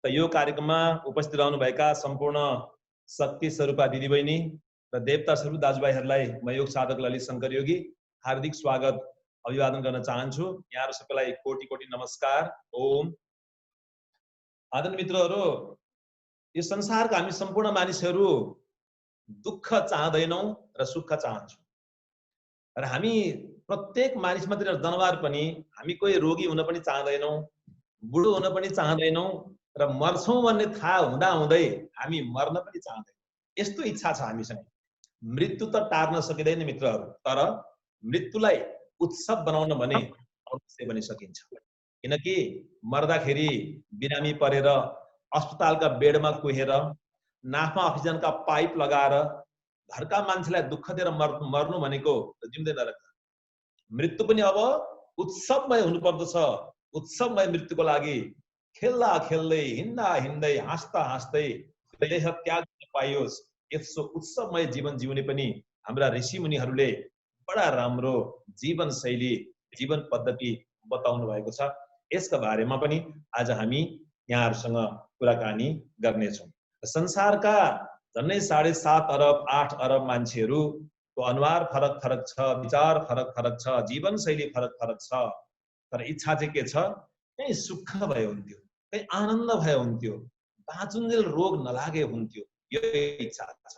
त यो कार्यक्रममा उपस्थित रहनुभएका सम्पूर्ण शक्ति स्वरूपा दिदीबहिनी र देवता स्वरूप दाजुभाइहरूलाई म योग साधक ललित शंकर योगी हार्दिक स्वागत अभिवादन गर्न चाहन्छु। यहाँहरु सबैलाई कोटि कोटि नमस्कार। ओम। आदरणीय मित्रहरू, यो संसारका हामी सम्पूर्ण मानिसहरू दुःख चाहदैनौं र सुख चाहन्छौं। र हामी प्रत्येक मानिस मात्र जनावर पनि हामी कोही रोगी हुन पनि चाहदैनौं, बुढो हुन पनि चाहदैनौं र मर्छौं भन्ने थाहा हुँदा हुँदै हामी मर्न पनि चाहदैनौं। यस्तो इच्छा छ हामीसँग। मृत्यु त टार्न सकिदैन मित्रहरू, तर मृत्युलाई उत्सव बनाउन भने अवश्य पनि सकिन्छ। किनकि मर्दाखेरि बिरामी परेर अस्पतालका बेडमा कुहेर नाफमा अक्सिजनका पाइप लगाएर घरका मान्छेलाई दुःख दिएर मर्नु भनेको जिउँदैन रहेछ। मृत्यु पनि अब उत्सवमय हुनुपर्दछ। उत्सवमय मृत्युको लागि खेल्दा खेल्दै हिँड्दा हिँड्दै हाँस्दा हाँस्दै देह त्याग पाइयोस्, यसो उत्सवमय जीवन जिउने पनि हाम्रा ऋषि मुनिहरूले बडा राम्रो जीवन शैली जीवन पद्धति बताउनु भएको छ। यसका बारेमा पनि आज हामी यहाँहरुसँग कुराकानी गर्नेछौं। संसारका झन्डै 7.5 अरब 8 अरब मान्छेहरूको अनुहार फरक फरक छ, विचार फरक फरक छ, जीवन शैली फरक फरक छ, तर इच्छा चाहिँ के छ? कहीं सुख भए हुन्थ्यो, कहीं आनन्द भए हुन्थ्यो, बाँचुन्जेल रोग नलागे हुन्थ्यो। यो इच्छा छ।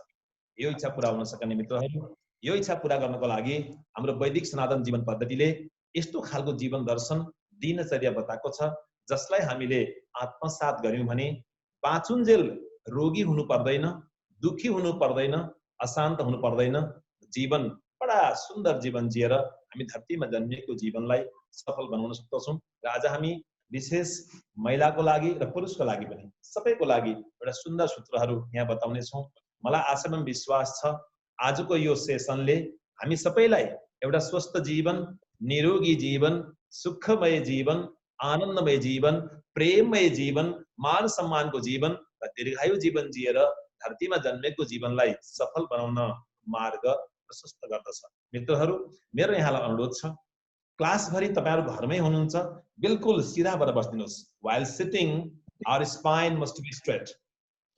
यो इच्छा पूरा हुन सक्ने मित्रहरू, यो इच्छा पूरा गर्नको लागि हाम्रो वैदिक सनातन जीवन पद्धतिले यस्तो खालको जीवन दर्शन दिनचर्या बताएको छ, जसलाई हामीले आत्मसात गर्यौं भने बाँचुन्जेल रोगी हुनु पर्दैन, दुखी हुनु पर्दैन, अशान्त हुनु पर्दैन। जीवन बडा सुन्दर जीवन जिएर हामी धरतीमा जन्मिएको जीवनलाई सफल बनाउन सक्छौं। र आज हामी विशेष महिलाको लागि र पुरुषको लागि पनि सबैको लागि एउटा सुन्दर सूत्रहरू यहाँ बताउने छौं। मलाई आशा एवं विश्वास छ आजको यो सेसनले हामी सबैलाई एउटा स्वस्थ जीवन, निरोगी जीवन, सुखमय जीवन, आनन्दमय जीवन, प्रेममय जीवन, मान सम्मानको जीवन र दीर्घायु जीवन जिएर धरतीमा जन्मेको जीवनलाई सफल बनाउन मार्ग प्रशस्त गर्दछ। मित्रहरू, मेरो यहाँलाई अनुरोध छ, क्लास भरि तपाईहरु घरमै हुनुहुन्छ, बिल्कुल सिधा भएर बस्दिनुस्। While sitting, our spine must be straight.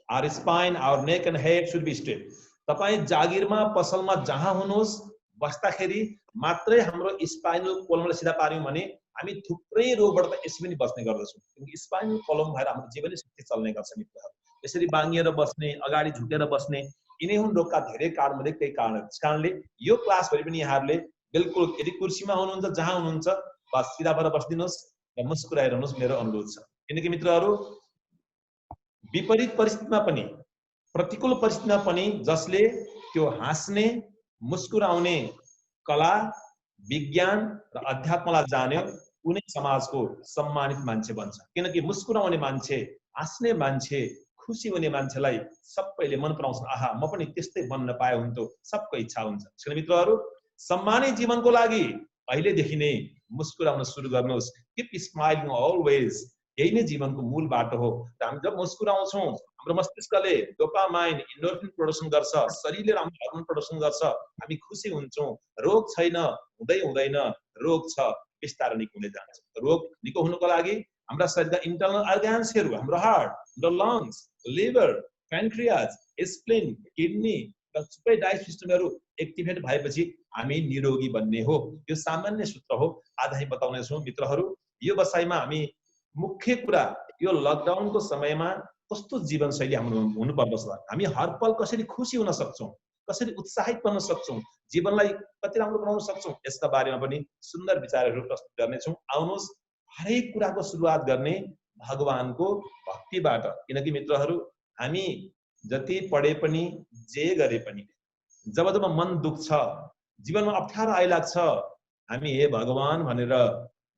Our spine, our neck and head should be straight. तपाई जागिरमा पसलमा जहाँ हुनुहोस्, बस्दाखेरि मात्रै हाम्रो स्पाइनल कोलमलाई सिधा पार्यौं भने हामी थुप्रै रोगबाट त यसै पनि बच्ने गर्दछौं। किनकि स्पाइनल कोलम भएर हाम्रो जीवनै शक्ति चल्ने गर्छ मित्रहरू। यसरी बाङ्गिएर बस्ने, अगाडि झुकेर बस्ने, यिनै हुन् रोगका धेरै कारणमध्ये केही कारणहरू। त्यस कारणले यो क्लास भरि पनि यहाँहरूले बिल्कुल यदि कुर्सीमा हुनुहुन्छ, जहाँ हुनुहुन्छ, बस सिधा भएर बस्दिनुस् र मुस्कुराइरहनुस्, मेरो अनुरोध छ। किनकि मित्रहरू, विपरीत परिस्थितिमा पनि, प्रतिकूल परिस्थितिमा पनि जसले त्यो हाँस्ने, मुस्कुराउने कला, विज्ञान र अध्यात्मलाई जान्यो, उनी समाजको सम्मानित मान्छे बन्छ। किनकि मुस्कुराउने मान्छे, हाँस्ने मान्छे, खुसी हुने मान्छेलाई सबैले मन पराउँछन्। आहा, म पनि त्यस्तै बन्न पाए हुन्थ्यो, सबको इच्छा हुन्छ। त्यसैले मित्रहरू, सम्मानित जीवनको लागि अहिलेदेखि नै मुस्कुराउन सुरु गर्नुहोस्। Keep smiling always. यही नै जीवनको मूल बाटो हो। र हामी जब मुस्कुराउँछौं, हाम्रो मस्तिष्कले डोपामाइन, इन्डोर्फिन प्रोडक्सन गर्छ, शरीरले राम्रो हार्मोन प्रोडक्सन गर्छ, हामी खुसी हुन्छौं। रोग छैन, हुँदै हुँदैन, रोग छ, बिस्तारै निको हुँदै जान्छ। रोग निको हुनको लागि हाम्रा शरीरका इन्टर्नल अर्गान्सहरू, हाम्रो हार्ट, हाम्रो लङ्स, लिभर, प्यान्क्रियाज, स्प्लिन, किडनी र सबै डाइजेस्टिभ सिस्टमहरू एक्टिभेट भएपछि हामी निरोगी बन्ने हो। यो सामान्य सूत्र हो। आज हामी बताउने छौं मित्रहरू। यो बसाइमा हामी मुख्य कुरा यो लकडाउनको समयमा कस्तो जीवनशैली हाम्रो हुनुपर्दछ, हामी हर पल कसरी खुसी हुन सक्छौं, कसरी उत्साहित बन्न सक्छौं, जीवनलाई कति राम्रो बनाउन सक्छौं, यसका बारेमा पनि सुन्दर विचारहरू प्रस्तुत गर्नेछौं। आउनुहोस्, हरेक कुराको सुरुवात गर्ने भगवानको भक्तिबाट। किनकि मित्रहरू, हामी जति पढे पनि, जे गरे पनि, जब जब मन दुख्छ, जीवनमा अप्ठ्यारो आइलाग्छ, हामी हे भगवान भनेर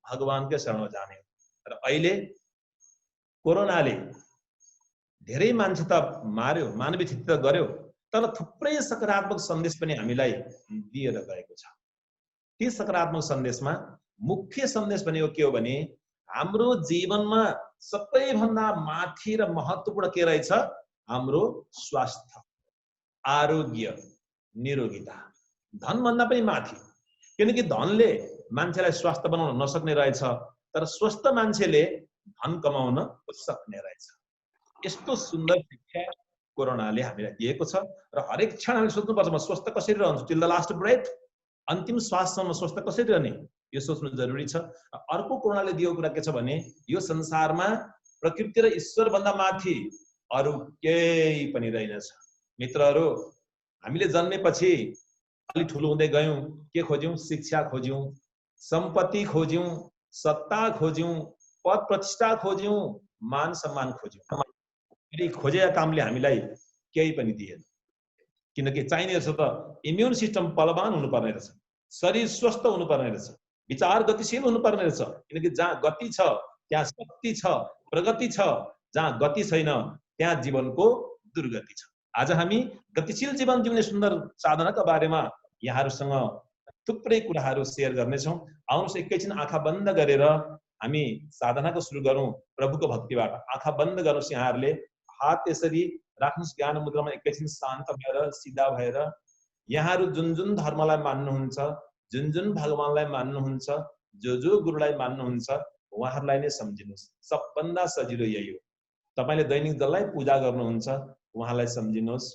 भगवानकै शरणमा जाने। र अहिले कोरोनाले धेरै मान्छे त मार्यो, मानवीय क्षति त गर्यो, तर थुप्रै सकारात्मक सन्देश पनि हामीलाई दिएर गएको छ। ती सकारात्मक सन्देशमा मुख्य सन्देश भनेको के हो भने हाम्रो जीवनमा सबैभन्दा माथि र महत्त्वपूर्ण के रहेछ? हाम्रो स्वास्थ्य, आरोग्य, निरोगिता। धन भन्दा पनि माथि। किनकि धनले मान्छेलाई स्वास्थ्य बनाउन नसक्ने रहेछ, तर स्वस्थ मान्छेले धन कमाउन सक्ने रहेछ। यस्तो सुन्दर शिक्षा कोरोनाले हामीलाई दिएको छ र हरेक क्षण हामीले सोच्नुपर्छ म स्वस्थ कसरी रहन्छु टिल द लास्ट ब्रेथ, अन्तिम श्वाससम्म स्वस्थ कसरी रहने यो सोच्नु जरुरी छ। अर्को कोरोनाले दिएको कुरा के छ भने यो संसारमा प्रकृति र ईश्वर भन्दा माथि अरु केही पनि रहेनछ। मित्रहरू, हामीले जन्मेपछि अलि ठुलो हुँदै गयौं, के खोज्यौं? शिक्षा खोज्यौं, सम्पत्ति खोज्यौं, सत्ता खोज्यौं, पद प्रतिष्ठा खोज्यौं, मान सम्मान खोज्यौं। खोजेका कामले हामीलाई केही पनि दिएन, किनकि चाहिने रहेछ त इम्युन सिस्टम बलवान हुनुपर्ने रहेछ, शरीर स्वस्थ हुनुपर्ने रहेछ, विचार गतिशील हुनुपर्ने रहेछ, किनकि जहाँ गति छ त्यहाँ शक्ति छ, प्रगति छ, जहाँ गति छैन त्यहाँ जीवनको दुर्गति छ। आज हामी गतिशील जीवन जिउने सुन्दर साधनाका बारेमा यहाँहरूसँग थुप्रै कुराहरू शेयर गर्नेछौँ। आउनुहोस् एकैछिन आँखा बन्द गरेर हामी साधनाको सुरु गरौँ प्रभुको भक्तिबाट। आँखा बन्द गर्नुहोस्, यहाँहरूले हात यसरी राख्नुहोस् ज्ञान मुद्रामा, एकैछिन शान्त भएर सिधा भएर। यहाँहरू जुन जुन धर्मलाई मान्नुहुन्छ, जुन जुन भगवानलाई मान्नुहुन्छ, जो गुरुलाई मान्नुहुन्छ उहाँहरूलाई नै सम्झिनुहोस्। सबभन्दा सजिलो यही हो। तपाईले दैनिक जसलाई पूजा गर्नुहुन्छ उहाँलाई सम्झिनुहोस्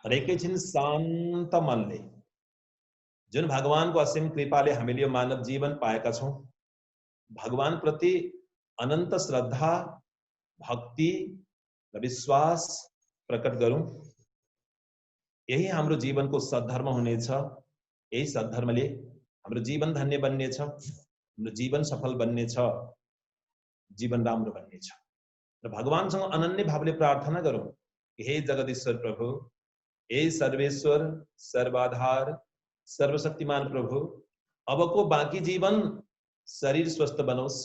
र एकैछिन शान्त मनले जुन भगवानको असीम कृपाले हामीले यो मानव जीवन पाएका छौं, भगवान प्रति अनन्त श्रद्धा, भक्ति र विश्वास प्रकट गरौं। यही हाम्रो जीवनको सद्धर्म हुनेछ। यही सद्धर्मले हाम्रो जीवन धन्य बन्नेछ, हाम्रो जीवन सफल बन्नेछ, जीवन राम्रो बन्नेछ। र भगवानसँग अनन्य भावले प्रार्थना गरौं कि हे जगदीश्वर प्रभु, हे सर्वेश्वर, सर्वाधार, सर्वशक्तिमान प्रभु, अबको बाँकी जीवन शरीर स्वस्थ बनोस्,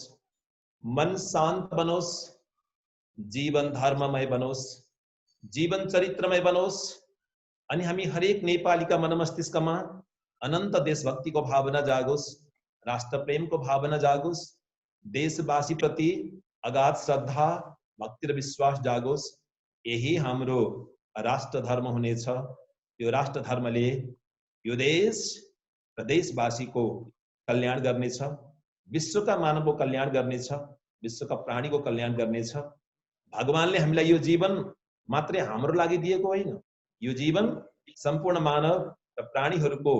मन शान्त बनोस्, जीवन धर्ममय बनोस्, जीवन चरित्रमय बनोस्, अनि हामी हरेक नेपालीका मन मस्तिष्कमा अनन्त देशभक्तिको भावना जागोस्, राष्ट्र प्रेमको भावना जागोस्, देशवासी प्रति अगाध श्रद्धा, भक्ति र विश्वास जागोस्। यही हाम्रो राष्ट्र धर्म हुनेछ। यो राष्ट्र धर्मले यो देश र देशवासीको कल्याण गर्नेछ, विश्वका मानवको कल्याण गर्नेछ, विश्वका प्राणीको कल्याण गर्नेछ। भगवानले हामीलाई यो जीवन मात्रै हाम्रो लागि दिएको होइन, यो जीवन सम्पूर्ण मानव र प्राणीहरूको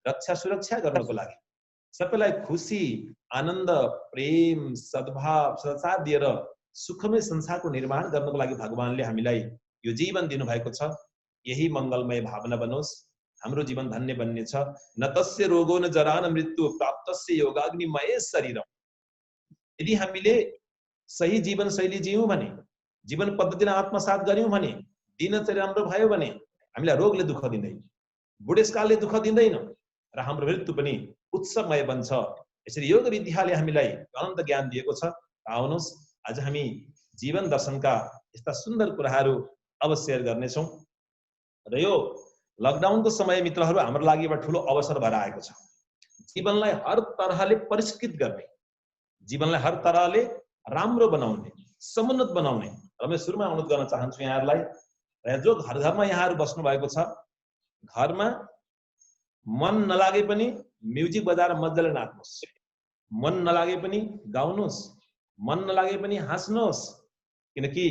रक्षा सुरक्षा गर्नको लागि, सबैलाई खुशी, आनन्द, प्रेम, सद्भाव, सदाचार दिएर सुखमय संसारको निर्माण गर्नको लागि भगवानले हामीलाई यो जीवन दिनुभएको छ। यही मंगलमय भावना बनोस्, हाम्रो जीवन धन्य बन्नेछ। न तस्य रोगो न जरा न मृत्यु प्राप्तस्य योगाग्निमय शरीर। यदि हामीले सही जीवन शैली जियौं भने, जीवन पद्धतिलाई आत्मसात गर्यौं भने, दिनचर्या राम्रो भयो भने हामीलाई रोगले दुःख दिँदैन, बुढेसकालले दुःख दिँदैन र हाम्रो मृत्यु पनि उत्सवमय बन्छ। यसरी योग विद्याले हामीलाई अनन्त ज्ञान दिएको छ। आउनुहोस् आज हामी जीवन दर्शनका यस्ता सुन्दर कुराहरू अब शेयर गर्नेछौं। र यो लकडाउनको समय मित्रहरू हाम्रो लागि एउटा ठूलो अवसर भएर आएको छ। जीवनलाई हर तरहले परिष्कृत गर्ने, जीवनलाई हर तरहले राम्रो बनाउने, समुन्नत बनाउने। र म सुरुमा अनुरोध गर्न चाहन्छु यहाँहरूलाई, जो घर घरमा यहाँहरू बस्नु भएको छ, घरमा मन नलागे पनि म्युजिक बजाएर मज्जाले नाच्नुहोस्, मन नलागे पनि गाउनुहोस्, मन नलागे पनि हाँस्नुहोस्, किनकि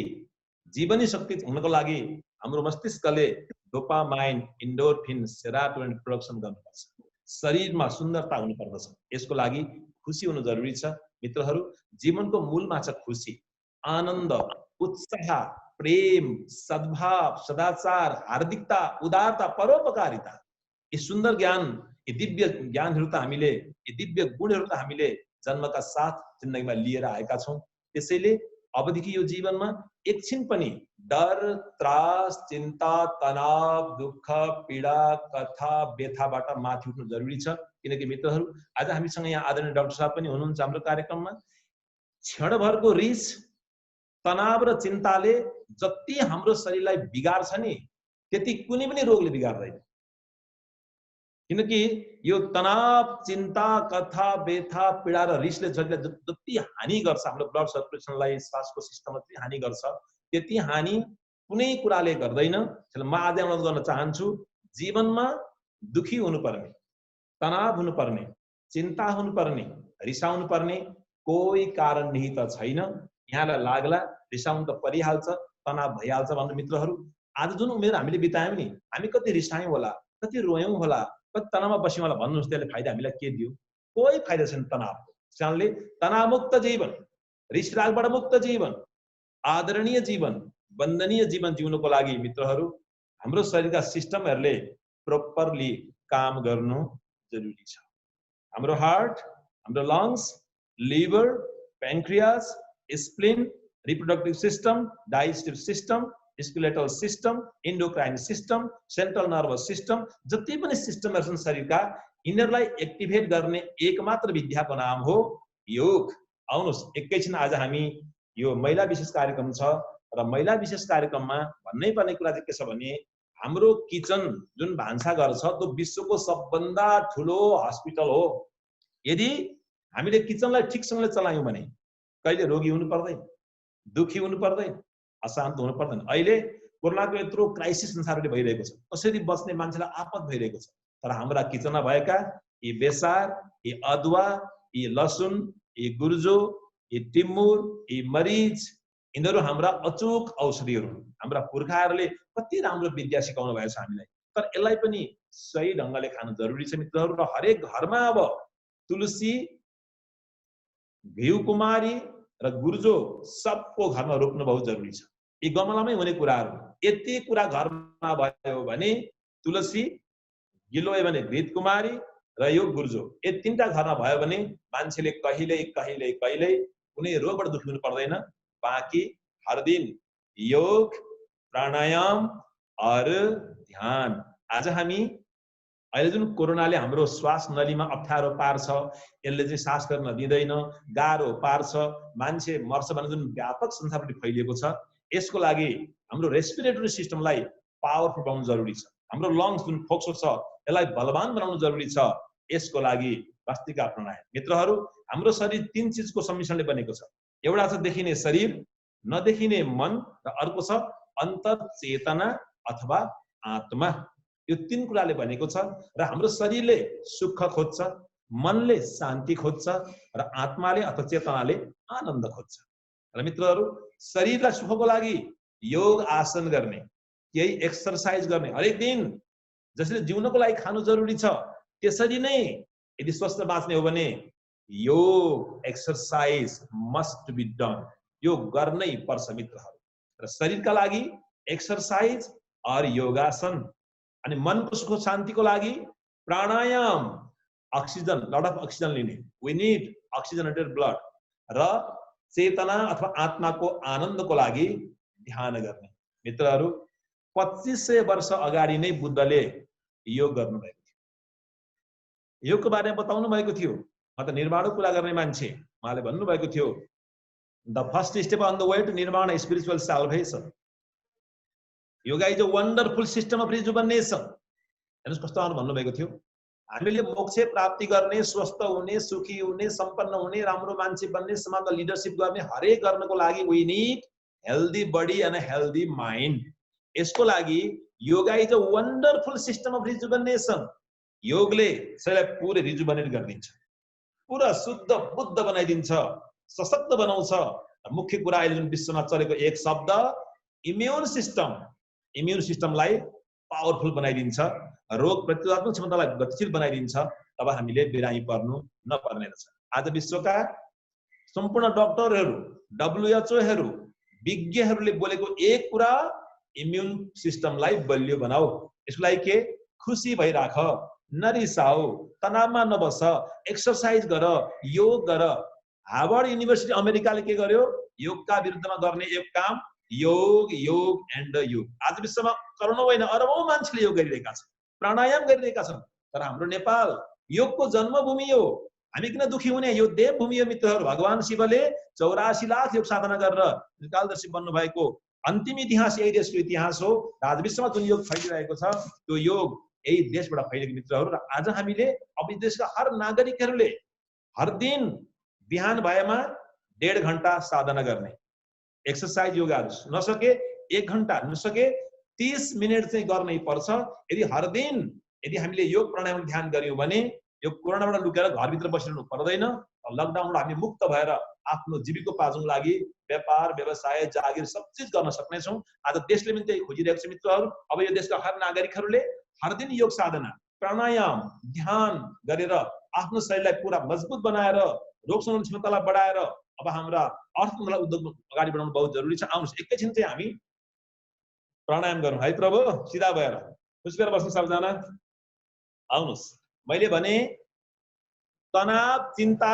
जीवनी शक्ति हुनको लागि हाम्रो मस्तिष्कले डोपामाइन, इन्डोर्फिन, सेरोटोनिन प्रोडक्सन गर्नुपर्छ, शरीरमा सुन्दरता हुनुपर्दछ। यसको लागि खुशी हुनु जरुरी छ। मित्रहरू, जीवनको मूलमा छ खुशी, आनन्द, उत्साह, प्रेम, सद्भाव, सदाचार, हार्दिकता, उदारता, परोपकारिता। यी सुन्दर ज्ञान, यी दिव्य ज्ञानहरू त हामीले, यी दिव्य गुणहरू त हामीले जन्मका साथ जिन्दगीमा लिएर आएका छौं। त्यसैले अबदेखि यो जीवनमा एकछिन पनि डर, त्रास, चिन्ता, तनाव, दुःख, पीडा, कथा, व्यथाबाट माथि उठ्नु जरुरी छ। किनकि मित्रहरू, आज हामीसँग यहाँ आदरणीय डाक्टर साहब पनि हुनुहुन्छ हाम्रो कार्यक्रममा। क्षणभरको रिस, तनाव र चिन्ताले जति हाम्रो शरीरलाई बिगार्छ नि, त्यति कुनै पनि रोगले बिगार्दैन। किनकि यो तनाव, चिन्ता, कथा, व्यथा, पीडा र रिसले जति हानि गर्छ हाम्रो ब्लड सर्कुलेसनलाई, श्वासको सिस्टमलाई जति हानि गर्छ, त्यति हानि कुनै कुराले गर्दैन। त्यसैले म आज अनुरोध गर्न चाहन्छु, जीवनमा दुखी हुनुपर्ने, तनाव हुनुपर्ने, चिन्ता हुनुपर्ने, रिसाउनु पर्ने कोही कारण निहित छैन। यहाँलाई लाग्ला रिसाउनु त परिहाल्छ, तनाव भइहाल्छ भन्नु मित्रहरू। आज जुन उमेर हामीले बितायौँ नि, हामी कति रिसायौँ होला, कति रोयौँ होला, कति तनावमा बस्यौँ होला, भन्नुहोस् त्यसले फाइदा हामीलाई के दियो? कोही फाइदा छैन तनावको। त्यसकारणले तनावमुक्त जीवन, रिसरागबाट मुक्त जीवन, आदरणीय जीवन, वन्दनीय जीवन जिउनको लागि मित्रहरू हाम्रो शरीरका सिस्टमहरूले प्रोपरली काम गर्नु जरुरी छ। हाम्रो हार्ट, हाम्रो lungs, liver, pancreas, spleen, reproductive system, digestive system, skeletal system, endocrine system, central nervous system, जति पनि सिस्टमहरू छन् शरीरका, यिनीहरूलाई एक्टिभेट गर्ने एकमात्र विद्याको नाम हो योग। आउनुहोस् एकैछिन आज हामी यो महिला विशेष कार्यक्रम छ र महिला विशेष कार्यक्रममा भन्नै पर्ने कुरा चाहिँ के छ भने हाम्रो किचन जुन भान्साघर छ त्यो विश्वको सबभन्दा ठुलो हस्पिटल हो। यदि हामीले किचनलाई ठिकसँगले चलायौँ भने कहिले रोगी हुनु पर्दैन, दुखी हुनु पर्दैन, अशान्त हुनु पर्दैन। अहिले कोरोनाको यत्रो क्राइसिस संसारले भइरहेको छ, कसरी बस्ने मान्छेलाई आपत भइरहेको छ, तर हाम्रा किचनमा भएका यी बेसार, यी अदुवा, यी लसुन, यी गुर्जो, यी टिमुर, यी मरिच, यिनीहरू हाम्रा अचूक औषधिहरू हुन्। हाम्रा पुर्खाहरूले कति राम्रो विद्या सिकाउनु भएको छ हामीलाई, तर यसलाई पनि सही ढङ्गले खानु जरुरी छ मित्रहरू। र हरेक घरमा अब तुलसी, घिउकुमारी र गुर्जो सबको घरमा रोप्नु बहुत जरुरी छ। यी गमलामै हुने कुराहरू, यति कुरा घरमा भयो भने तुलसी, गिलोय भने घृतकुमारी र यो गुर्जो, यो तीनटा घरमा भयो भने मान्छेले कहिल्यै कहिल्यै कहिल्यै कुनै रोगबाट दुखी हुनु पर्दैन। बाँकी हर दिन योग, प्राणायाम और ध्यान। आज हामी अहिले जुन कोरोनाले हाम्रो श्वास नलीमा अप्ठ्यारो पार्छ, यसले चाहिँ सास गर्न दिँदैन, गाह्रो पार्छ, मान्छे मर्छ भन्ने जुन व्यापक संसारपट्टि फैलिएको छ, यसको लागि हाम्रो रेस्पिरेटरी सिस्टमलाई पावरफुल बनाउनु जरुरी छ। हाम्रो लङ्स जुन फोक्सो छ यसलाई बलवान बनाउनु जरुरी छ। यसको लागि भस्त्रिका प्राणायाम। मित्रहरू हाम्रो शरीर तीन चीजको सम्मिश्रणले बनेको छ। एउटा छ देखिने शरीर, नदेखिने मन र अर्को छ अन्तर चेतना अथवा आत्मा। यो तीन कुराले बनेको छ र हाम्रो शरीरले सुख खोज्छ, मनले शान्ति खोज्छ र आत्माले अथवा चेतनाले आनन्द खोज्छ। र मित्रहरू शरीरलाई सुखको लागि योग आसन गर्ने, यही एक्सरसाइज गर्ने हरेक दिन, जसले जिउनको लागि खानु जरुरी छ त्यसरी नै यदि स्वस्थ बाँच्ने हो भने योग एक्सरसाइज मस्ट बी डन। यो गर्नै पर्छ मित्रहरू। र शरीरका लागि एक्सरसाइज और योगासन, अनि मनको सुख शान्तिको लागि प्राणायाम, अक्सिजन, लट अफ अक्सिजन लिने, वी नीड अक्सिजनेटेड ब्लड, र चेतना अथवा आत्माको आनन्दको लागि ध्यान गर्ने। मित्रहरू 2500 वर्ष अगाडि नै बुद्धले योग गर्नुभएको थियो, योगको बारेमा बताउनु भएको थियो। म त निर्माणको कुरा गर्ने मान्छे, उहाँले भन्नुभएको थियो the first step on the way to निर्माण spiritual salvation, yoga is a wonderful system of rejuvenation. हेर्नुहोस् कस्तो भन्नुभएको थियो। हामीले मोक्ष प्राप्ति गर्ने, स्वस्थ हुने, सुखी हुने, सम्पन्न हुने, राम्रो मान्छे बन्ने, समाजमा लिडरशिप गर्ने, हरेक गर्नको लागि we need healthy body and healthy mind. यसको लागि yoga is a wonderful system of rejuvenation. योगले शरीरलाई पुरै रिजुभनेट गरिदिन्छ, पुरा शुद्ध बुद्ध बनाइदिन्छ, सशक्त बनाउँछ। मुख्य कुरा अहिले जुन विश्वमा चलेको एक शब्द इम्युन सिस्टम, इम्युन सिस्टमलाई पावरफुल बनाइदिन्छ, रोग प्रतिरोधक क्षमतालाई गतिशील बनाइदिन्छ। तब हामीले बिरामी पर्नु नपर्ने रहेछ। आज विश्वका सम्पूर्ण डाक्टरहरू, WHO, विज्ञहरूले बोलेको एक कुरा, इम्युन सिस्टमलाई बलियो बनाऊ। यसको लागि के? खुसी भइराख, नरिसाऊ, तनावमा नबस, एक्सरसाइज गर, योग गर। हार्वर्ड युनिभर्सिटी अमेरिकाले के गर्यो? योगका विरुद्धमा गर्ने एक काम, योग योग एन्ड योग। आज विश्वमा करोडौं होइन अरबौं मान्छेले योग गरिरहेका छन्, प्राणायाम गरिरहेका छन्। तर हाम्रो नेपाल योगको जन्मभूमि हो। हामी किन दुखी हुने? यो देवभूमि हो मित्रहरू। भगवान शिवले 84 लाख योग साधना गरेर त्रिकालदर्शी बन्नु भएको अन्तिम इतिहास यही देशको इतिहास हो। आज विश्वमा जुन योग फैलिरहेको छ त्यो योग यही देशबाट फैलेको मित्रहरू। र आज हामीले अब देशका हर नागरिकहरूले हर दिन बिहान भएमा 1.5 घण्टा साधना गर्ने, एक्सरसाइज योगाहरू नसके 1 घण्टा, नसके 30 मिनट चाहिँ गर्नै पर्छ। यदि हर दिन यदि हामीले योग प्राणायाम ध्यान गर्यौं भने यो कोरोनाबाट लुकेर घरभित्र बसिरहनु पर्दैन लकडाउनबाट हामी मुक्त भएर आफ्नो जीविकोपार्जनको लागि व्यापार व्यवसाय जागिर सब चिज गर्न सक्नेछौँ। आज देशले पनि त्यही खोजिरहेको छ मित्रहरू। अब यो देशका हर नागरिकहरूले हर दिन योग साधना प्राणायाम ध्यान गरेर आफ्नो शरीरलाई पुरा मजबुत बनाएर रोग शमन क्षमतालाई बढाएर अब हाम्रा अर्थतन्त्रलाई उद्योग अगाडि बढाउनु बहुत जरुरी छ। आउनुहोस् एकैछिन चाहिँ हामी प्राणायाम गरौँ है प्रभु। सिधा भएर खुसी भएर बस्नु सबजना। आउनुहोस्। मैले भने तनाव चिन्ता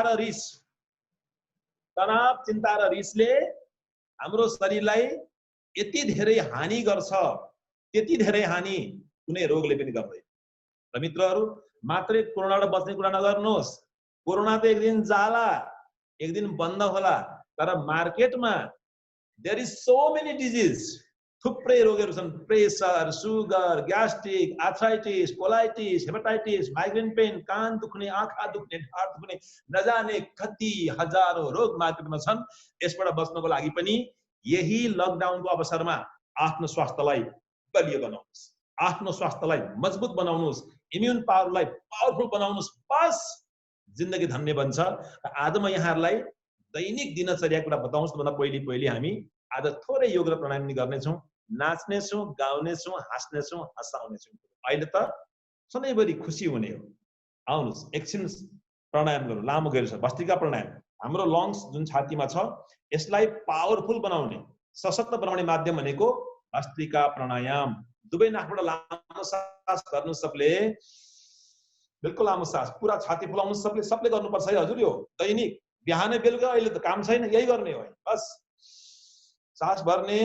र रिसले हाम्रो शरीरलाई यति धेरै हानि गर्छ, त्यति धेरै हानि कुनै रोगले पनि गर्दैन। र मित्रहरू मात्रै कोरोनाबाट बच्ने कुरा नगर्नुहोस्। कोरोना त एक दिन जाला, एक दिन बन्द होला, तर मार्केटमा there is so many disease, थुप्रै रोगहरू छन्। Pressure, sugar, gastric, arthritis, colitis, hepatitis, migraine pain, कान दुख्ने, आँखा दुख्ने, ढाड दुख्ने, नजाने कति हजारौं रोग मार्केटमा छन्। यसबाट बच्नको लागि पनि यही लकडाउनको अवसरमा आफ्नो स्वास्थ्यलाई बलियो बनाउनुहोस्, आफ्नो स्वास्थ्यलाई मजबुत बनाउनुहोस्, इम्युन पावरलाई पावरफुल बनाउनुहोस्। बस जिन्दगी धन्य बन्छ। आज म यहाँहरूलाई दैनिक दिनचर्या कुरा बताउँछु। भन्दा पहिले हामी आज थोरै योग र प्राणायाम गर्नेछौँ, नाच्नेछौँ, गाउनेछौँ, हाँस्नेछौँ, हँसाउनेछौँ। अहिले त सधैँभरि खुसी हुने हो। आउनुहोस् एकछिन प्राणायाम गरौँ। लामो गरी छ भस्त्रिका प्राणायाम। हाम्रो लङ्स जुन छातीमा छ यसलाई पावरफुल बनाउने सशक्त बनाउने माध्यम भनेको भस्त्रिका प्राणायाम। दुवै नाकबाट लामो सास गर्नु सबले, बिल्कुल लामो सास, पुरा छाती फुलाउनु सबले गर्नुपर्छ है हजुर। यो दैनिक बिहानै बेलुका अहिले त काम छैन, यही गर्ने हो। बस सास भर्ने,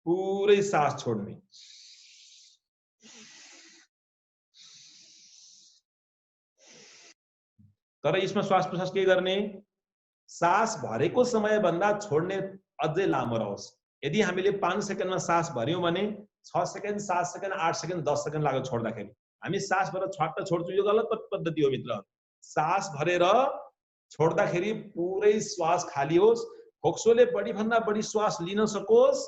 पुरै सास छोड्ने। तर यसमा श्वास प्रश्वास के गर्ने, सास भरेको समय भन्दा छोड्ने अझै लामो रहोस्। यदि हामीले 5 सेकेन्डमा सास भर्यौं भने 6 सेकेन्ड, 7 सेकेन्ड, 8 सेकेन्ड, 10 सेकेन्ड लाग्यो छोड्दाखेरि। हामी सास भरेर छ्वाट्ट छोड्छौँ, यो गलत पद्धति हो मित्र। सास भरेर छोड्दाखेरि पुरै श्वास खाली होस्, फोक्सोले बढी भन्दा बढी श्वास लिन सकोस्,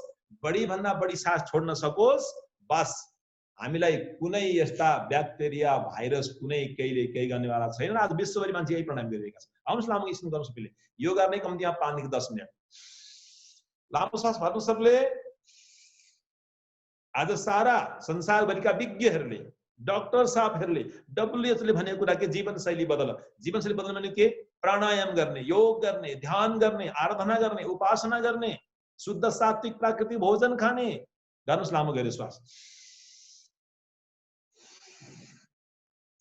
बढी भन्दा बढी सास छोड्न सकोस्। बस हामीलाई कुनै यस्ता ब्याक्टेरिया भाइरस कुनै केही गर्नेवाला छैन। आज विश्वभरि मान्छे यही प्राणायाम गरिरहेका छन्। आउनुहोस् लामो एकछिन गर्नु सबैले। यो गर्ने कम्तीमा 5 देखि 10 मिनट लामो सास भर्नु सबले। आज सारा संसारभरिका विज्ञहरूले, डाक्टर साहबहरूले, WHO ले भनेको कुरा के, जीवनशैली बदल। जीवनशैली बदल्नु भने के, प्राणायाम गर्ने, योग गर्ने, ध्यान गर्ने, आराधना गर्ने, उपासना गर्ने, शुद्ध सात्विक प्राकृतिक भोजन खाने। गर्नुहोस् लामो गरी श्वास।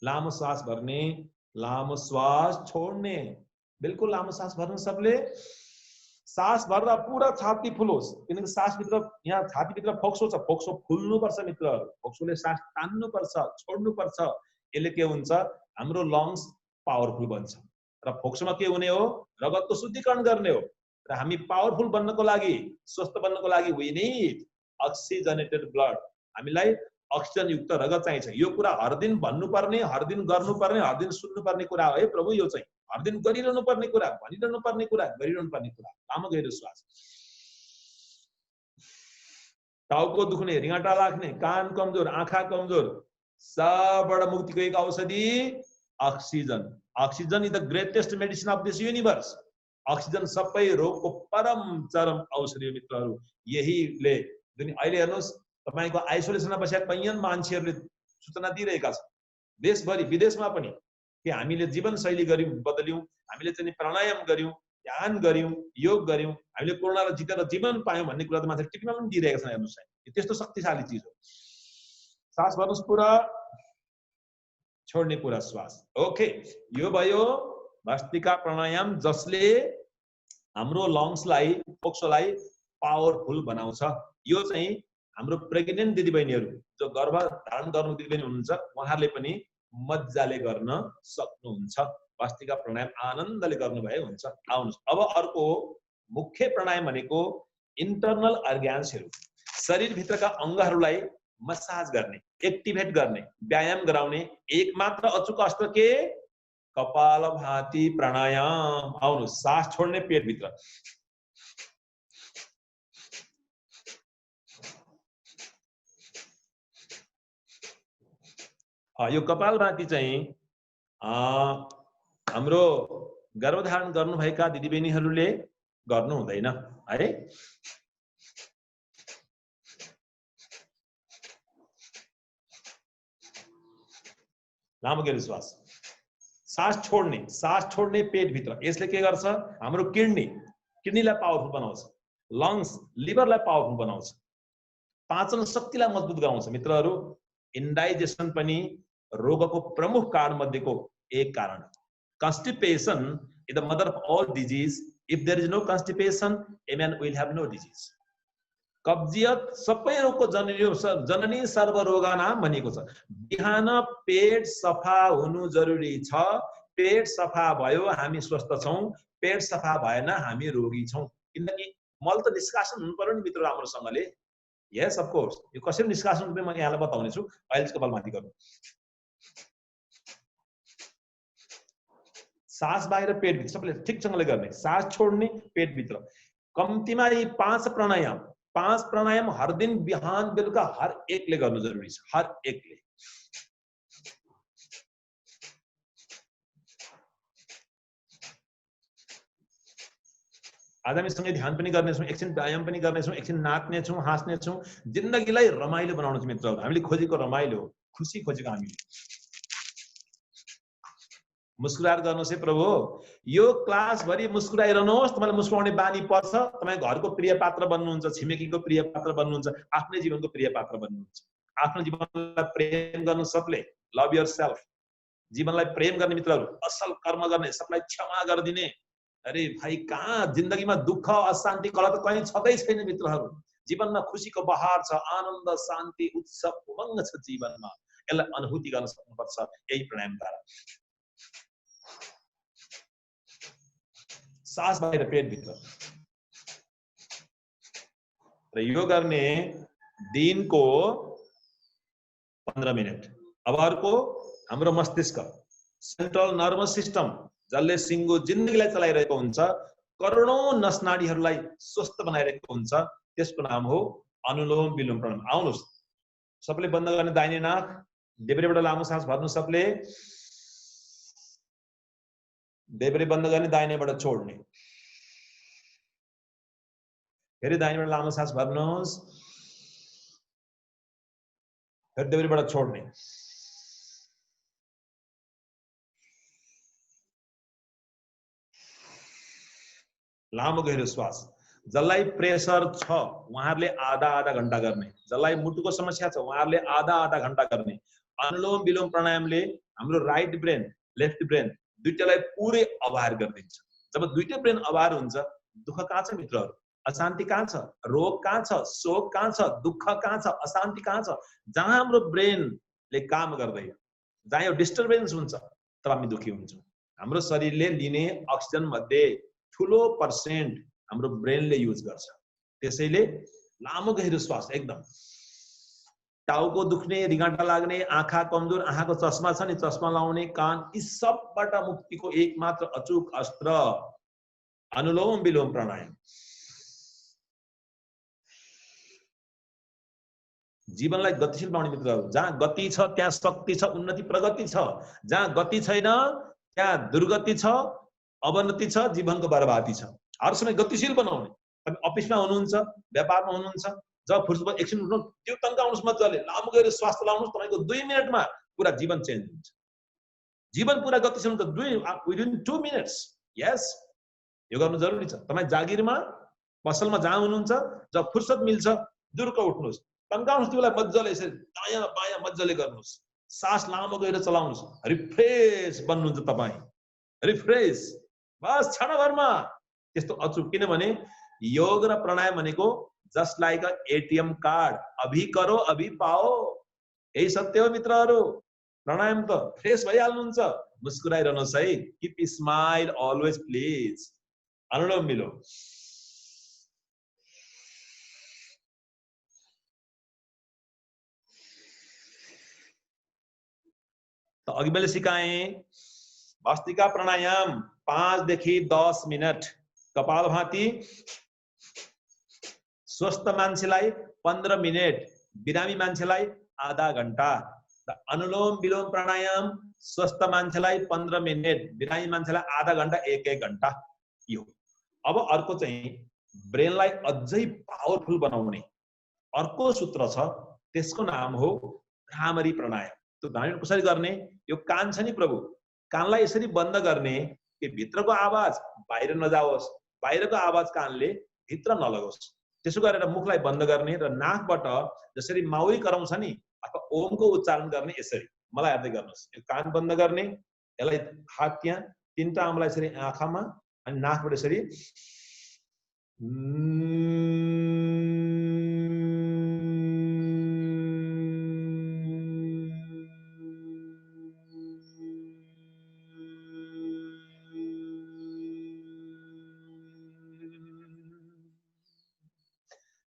लामो श्वास भर्ने, लामो श्वास छोड्ने। बिल्कुल लामो श्वास भर्नु सबले। सास भर्दा पूरा छाती फुलोस्, किनकि सास भित्र यहाँ छाती भित्र फोक्सो छ, फोक्सो फुल्नु पर्छ मित्रहरु। फोक्सोले सास तान्नु पर्छ, छोड्नु पर्छ। यसले के हुन्छ, हाम्रो लङ्स पावरफुल बन्छ। र फोक्सोमा के हुने हो, रगतको शुद्धिकरण गर्ने हो। र हामी पावरफुल बन्नको लागि, स्वस्थ बन्नको लागि वी नीड अक्सिजनेटेड ब्लड। हामीलाई अक्सिजन युक्त रगत चाहिन्छ। यो कुरा हर दिन भन्नुपर्ने, हर दिन गर्नुपर्ने, हर दिन सुन्नुपर्ने कुरा हो है प्रभु। यो चाहिँ हर दिन गरिरहनु पर्ने कुरा, भनिरहनु पर्ने कुरा, गरिरहनु पर्ने कुरा। लामो गहिरो श्वास। टाउको दुख्ने, रिङाटा लाग्ने, कान कमजोर, आँखा कमजोर, सबबाट मुक्तिको एक औषधि oxygen. Oxygen is the greatest medicine of this universe. Oxygen सबै रोगको परम चरम औषधि हो मित्रहरू। यहीले जुन अहिले हेर्नुहोस् तपाईको आइसोलेसनमा बसेका कैयन मान्छेहरूले सूचना दिइरहेका छन् देशभरि विदेशमा पनि कि हामीले जीवनशैली गर्यौं, बदल्यौं, हामीले चाहिँ प्राणायाम गर्यौं, ध्यान गर्यौं, योग गर्यौं, हामीले कोरोनालाई जितेर जीवन पायौं भन्ने कुरा त मान्छेले टिभीमा पनि दिइरहेका छन्। हेर्नुहोस् यो त्यस्तो शक्तिशाली चीज हो। सास भर्नुहोस् पुरा, छोड्ने पुरा श्वास। ओके, यो भयो भस्त्रिका प्राणायाम जसले हाम्रो लङ्सलाई, फोक्सोलाई पावरफुल बनाउँछ। यो चाहिँ हाम्रो प्रेग्नेन्ट दिदीबहिनीहरू जो गर्भ धारण गर्नु दिदीबहिनी हुनुहुन्छ उहाँहरूले पनि मज्जाले गर्न सक्नुहुन्छ। भस्त्रिका प्राणायाम आनन्दले गर्नुभए हुन्छ। आउनुहोस् अब अर्को मुख्य प्राणायाम भनेको इन्टरनल अर्ग्यान्सहरू, शरीरभित्रका अङ्गहरूलाई मसाज गर्ने, एक्टिभेट गर्ने, व्यायाम गराउने एकमात्र अचूक अस्त्र के, कपालभाति प्राणायाम। आउनुहोस्, सास छोड्ने पेटभित्र, यो कपालभाति चाहिँ हाम्रो गर्भधारण गर्नुभएका दिदीबहिनीहरूले गर्नु हुँदैन है। लामो गहिरो श्वास। सास छोड्ने पेटभित्र। यसले के गर्छ? हाम्रो किडनीलाई पावरफुल बनाउँछ, लङ्स लिभरलाई पावरफुल बनाउँछ, पाचन शक्तिलाई मजबुत गराउँछ। मित्रहरू, इन्डाइजेसन पनि रोगको प्रमुख कारण मध्येको एक कारण। Constipation is the mother of all disease. If there is no constipation, a man will have no disease. कब्जियत सबै रोगको जननी सर्वरोगानाम भनिएको छ। बिहान पेट सफा हुनु जरुरी छ। पेट सफा भयो हामी स्वस्थ छौं, पेट सफा भएन हामी रोगी छौं। किनकि मल त निष्कासन हुनु पर्यो नि मित्र राम्रोसँगले। यस अफ कोर्स। यो कसरी निष्कासन हुने म यहाँलाई बताउने छु। अहिले कपाल माथि गर्नु। सास बाहिर पेट भित्र सबैले ठिकसँगले गर्ने। सास छोड्ने पेट भित्र। कम्तीमा यी 5 प्राणायाम हर दिन बिहान बेलुका हर एकले गर्नु जरुरी छ। हर एकले। आज हामी सँगै ध्यान पनि गर्नेछौँ, एकछिन व्यायाम पनि गर्नेछौँ, एकछिन नाच्नेछौँ, हाँस्नेछौँ। जिन्दगीलाई रमाइलो बनाउनु छ मित्रहरू। हामीले खोजेको रमाइलो, खुसी खोजेको हामीले। मुस्कुराएर गर्नुहोस् है प्रभु। यो क्लास भरि मुस्कुराइरहनुहोस्। तपाईले मुस्कुराउने बानी पर्छ। तपाई घरको प्रिय पात्र बन्नुहुन्छ, छिमेकीको प्रिय पात्र बन्नुहुन्छ, आफ्नै जीवनको प्रिय पात्र बन्नुहुन्छ। आफ्नो जीवनलाई प्रेम गर्नु सबले। Love yourself. जीवनलाई प्रेम गर्ने मित्रहरू, असल कर्म गर्ने, सबलाई क्षमा गरिदिने। अरे भाइ, कहाँ जिन्दगीमा दुःख अशान्ति कलह त कहीँ छँदै छैन मित्रहरू। जीवनमा खुशीको बहार छ, आनन्द शान्ति उत्सव उमङ्ग छ जीवनमा। यसलाई अनुभूति गर्न सक्नुपर्छ यही प्राणायामद्वारा। सास बाहिर पेट भित्र। र यो गर्ने दिनको 15 मिनट। अब अर्को हाम्रो मस्तिष्क, सेन्ट्रल नर्भस सिस्टम, जसले सिङ्गो जिन्दगीलाई चलाइरहेको हुन्छ, करोडौं नसनाडीहरूलाई स्वस्थ बनाइरहेको हुन्छ, त्यसको नाम हो अनुलोम विलोम प्राणायाम। आउनुहोस् सबैले बन्द गर्ने दाहिने नाक, देब्रेबाट लामो सास भर्नु सबले। देब्रे बन्द गर्ने, दाहिनेबाट छोड्ने। फेरि दाहिनेबाट लामो सास भर्नुहोस्, फेरि देब्रेबाट छोड्ने। लामो गहिरो श्वास। जसलाई प्रेसर छ उहाँहरूले आधा घण्टा गर्ने, जसलाई मुटुको समस्या छ उहाँहरूले आधा घण्टा गर्ने। अनुलोम विलोम प्राणायामले हाम्रो राइट ब्रेन लेफ्ट ब्रेन दुईटालाई पुरै अभार गरिदिन्छ। जब दुईटै ब्रेन अभार हुन्छ, दुःख कहाँ छ मित्रहरू? अशान्ति कहाँ छ? रोग कहाँ छ? शोक कहाँ छ? दुःख कहाँ छ? अशान्ति कहाँ छ? जहाँ हाम्रो ब्रेनले काम गर्दैन, जहाँ यो डिस्टर्बेन्स हुन्छ, तब हामी दुःखी हुन्छौँ। हाम्रो शरीरले लिने अक्सिजन मध्ये ठुलो पर्सेन्ट हाम्रो ब्रेनले युज गर्छ। त्यसैले लामो गहिरो श्वास एकदम। टाउको दुख्ने, रिगाटा लाग्ने, आँखा कमजोर, आँखाको चस्मा छ नि, चस्मा लाउने, कान, यी सबबाट मुक्तिको एकमात्र अचूक अस्त्र अनुलोम विलोम प्राणायाम। जीवनलाई गतिशील बनाउने मित्रहरू। जहाँ गति छ त्यहाँ शक्ति छ, उन्नति प्रगति छ। जहाँ गति छैन त्यहाँ दुर्गति छ, अवनति छ, जीवनको बर्बादी छ। हर समय गतिशील बनाउने। तपाईं अफिसमा हुनुहुन्छ, व्यापारमा हुनुहुन्छ, जब फुर्सद एकछिन उठ्नु, त्यो तन्काउनुहोस् मजाले, लामो गएर श्वास लाउनुहोस्। तपाईको 2 मिनेटमा पुरा जीवन चेन्ज हुन्छ। जीवन पुरा गतिशील हुन्छ विदिन 2 मिनट्स। यस, यो गर्नु जरुरी छ। तपाई जागिरमा, पसलमा जहाँ हुनुहुन्छ, जब फुर्सद मिल्छ दुर्क उठ्नुहोस्, तन्काउनुहोस्, त्यसलाई मजाले यसरी दायाँ बायाँ मजाले गर्नुहोस्। सास लामो गएर चलाउनुहोस्। रिफ्रेश बन्नुहुन्छ तपाई। रिफ्रेश बस क्षणभरमा। त्यस्तो अचूक, किनभने योग र प्राणायाम भनेको just like a ATM card, अभी करो अभी पाओ। यही सत्य हो मित्रहरू। प्राणायाम त फ्रेश भइहाल्नुहुन्छ। मुस्कुराइरहनुहोस् है। Keep smile always please. Anulom vilom. तो अघि मैले सिकाएँ भस्त्रिका प्राणायाम 5 देखि 10 मिनट। कपालभाती स्वस्थ मान्छेलाई 15 मिनट, बिरामी मान्छेलाई आधा घण्टा। अनुलोम विलोम प्राणायाम स्वस्थ मान्छेलाई 15 मिनेट, बिरामी मान्छेलाई आधा घण्टा 1 घण्टा यो। अब अर्को चाहिँ ब्रेनलाई अझै पावरफुल बनाउने अर्को सूत्र छ, त्यसको नाम हो भ्रामरी प्राणायाम। त्यो भ्रामरी कसरी गर्ने? यो कान छ नि प्रभु, कानलाई यसरी बन्द गर्ने कि भित्रको आवाज बाहिर नजाओस्, बाहिरको आवाज कानले भित्र नलगोस्। त्यसो गरेर मुखलाई बन्द गर्ने र नाकबाट जसरी माउरी कराउँछ नि अथवा ओमको उच्चारण गर्ने यसरी। मलाई हेर्दै गर्नुहोस्, यो कान बन्द गर्ने, यसलाई हात त्यहाँ तीनटा आउँलाई यसरी आँखामा अनि नाकबाट यसरी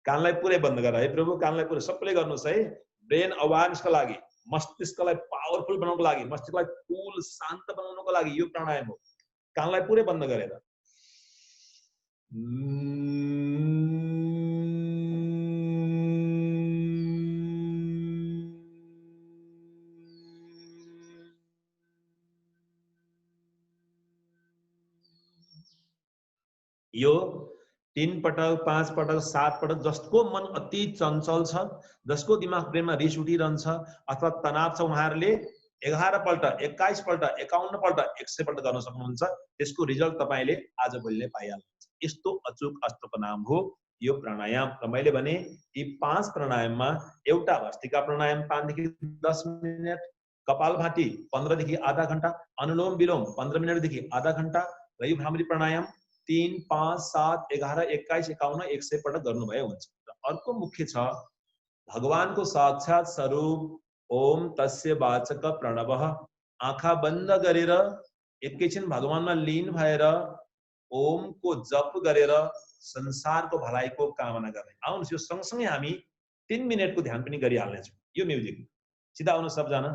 कानलाई पुरै बन्द गर है प्रभु, कानलाई पुरै सबैले गर्नुहोस् है। ब्रेन अवेयरनेसको लागि, मस्तिष्कलाई पावरफुल बनाउनको लागि, मस्तिष्कलाई कुल शान्त बनाउनको लागि यो प्राणायाम हो। कानलाई पुरै बन्द गरेर यो 3 पटक 5 पटक 7 पटक जसको मन अति चञ्चल छ, जसको दिमाग ब्रेनमा रिस उठिरहन्छ अथवा तनाव छ, उहाँहरूले 11 पल्ट 21 पल्ट 51 पल्ट 100 पल्ट गर्न सक्नुहुन्छ। त्यसको रिजल्ट तपाईले आज भोलि नै पाइहाल्नुहुन्छ। यस्तो अचूक अस्त्रको नाम हो यो प्राणायाम। र मैले भने यी 5 प्राणायाममा एउटा भस्त्रिका प्राणायाम 5 देखि 10 मिनेट, कपालभाती 15 देखि आधा घण्टा, अनुलोम विलोम 15 मिनेट देखि आधा घण्टा र यो भ्रामरी प्राणायाम 3, 5, 7, 11, 21, 51, 100 पटक गर्नुभयो हुन्छ। र अर्को मुख्य छ भगवानको साक्षात स्वरूप ओम तस्य वाचक प्रणवः। आँखा बन्द गरेर एकैछिन भगवानमा लीन भएर ओमको जप गरेर संसारको भलाइको कामना गर्ने। आउनुहोस् यो सँगसँगै हामी 3 मिनेटको ध्यान पनि गरिहाल्नेछौँ। यो म्युजिक सिधा आउनुहोस् सबजना,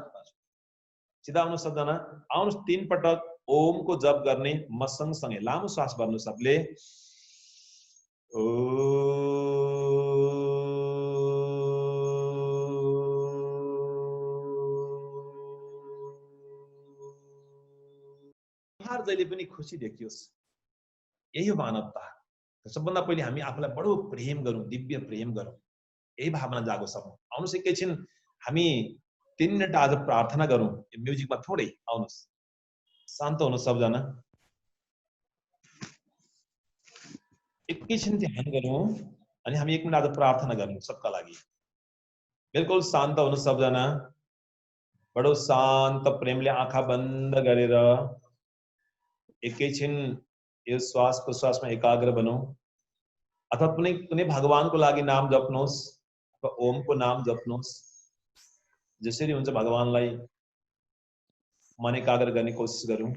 सिधा आउनुहोस् सबजना, आउनुहोस् 3 पटक ओम को जप गर्ने म सँगसँगै लामो श्वास भर्नु सबले। हर जहिले पनि खुसी देखियोस्, यही हो मानवता। सबभन्दा पहिले हामी आफूलाई बडो प्रेम गरौँ, दिव्य प्रेम गरौँ, यही भावना जागोस्। आउनुहोस् एकैछिन हामी 3 मिनेट आज प्रार्थना गरौँ यो म्युजिकमा थोरै। आउनुहोस् शान्त हुनुहोस् सबजना, एकैछिन ध्यान गरौँ अनि हामी 1 मिनेट आज प्रार्थना गरौँ सबका लागि। बिल्कुल शान्त हुनुहोस् सबजना, बडो शान्त प्रेमले आँखा बन्द गरेर एकैछिन यो श्वास प्रश्वासमा एकाग्र बनौँ। अथवा कुनै भगवानको लागि नाम जप्नुहोस् अथवा ओमको नाम जप्नुहोस्, जसरी हुन्छ भगवानलाई मन एकाग्र गर्ने कोसिस गरौँ।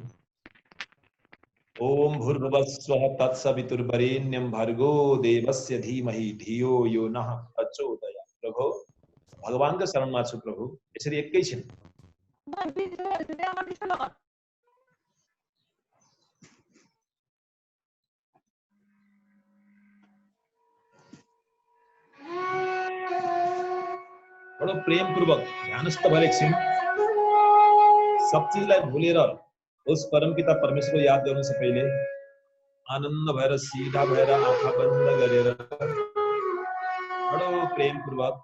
ओम भूर्भुवः स्वः तत्सवितुर्वरेण्यं भर्गो देवस्य धीमहि धियो यो नः प्रचोदयात्। प्रभु भगवानको शरणमा छु प्रभु, यसरी एकैछिन बडो प्रेमपूर्वक ध्यानस्थ भएर एकछिन सब चीजलाई भुलेर उस परमपिता परमेश्वरको याद गर्नु। सबैले आनन्द भएर सीधा भएर आँखा बन्द गरेर बडो प्रेमपूर्वक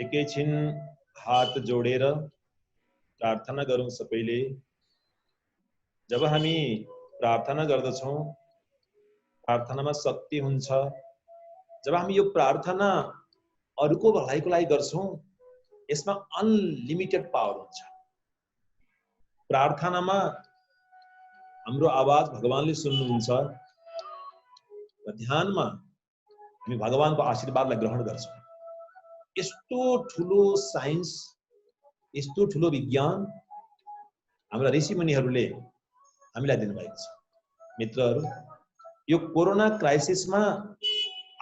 एकैछिन हात जोडेर प्रार्थना गरौँ सबैले। जब हामी प्रार्थना गर्दछौं, प्रार्थनामा शक्ति हुन्छ। जब हामी यो प्रार्थना अरूको भलाइको लागि गर्छौं, यसमा अनलिमिटेड पावर हुन्छ। प्रार्थनामा हाम्रो आवाज भगवानले सुन्नुहुन्छ र ध्यानमा हामी भगवानको आशीर्वादलाई ग्रहण गर्छौं। यस्तो ठुलो साइन्स, यस्तो ठुलो विज्ञान हाम्रा ऋषिमुनिहरूले हामीलाई दिनुभएको छ। मित्रहरू, यो कोरोना क्राइसिसमा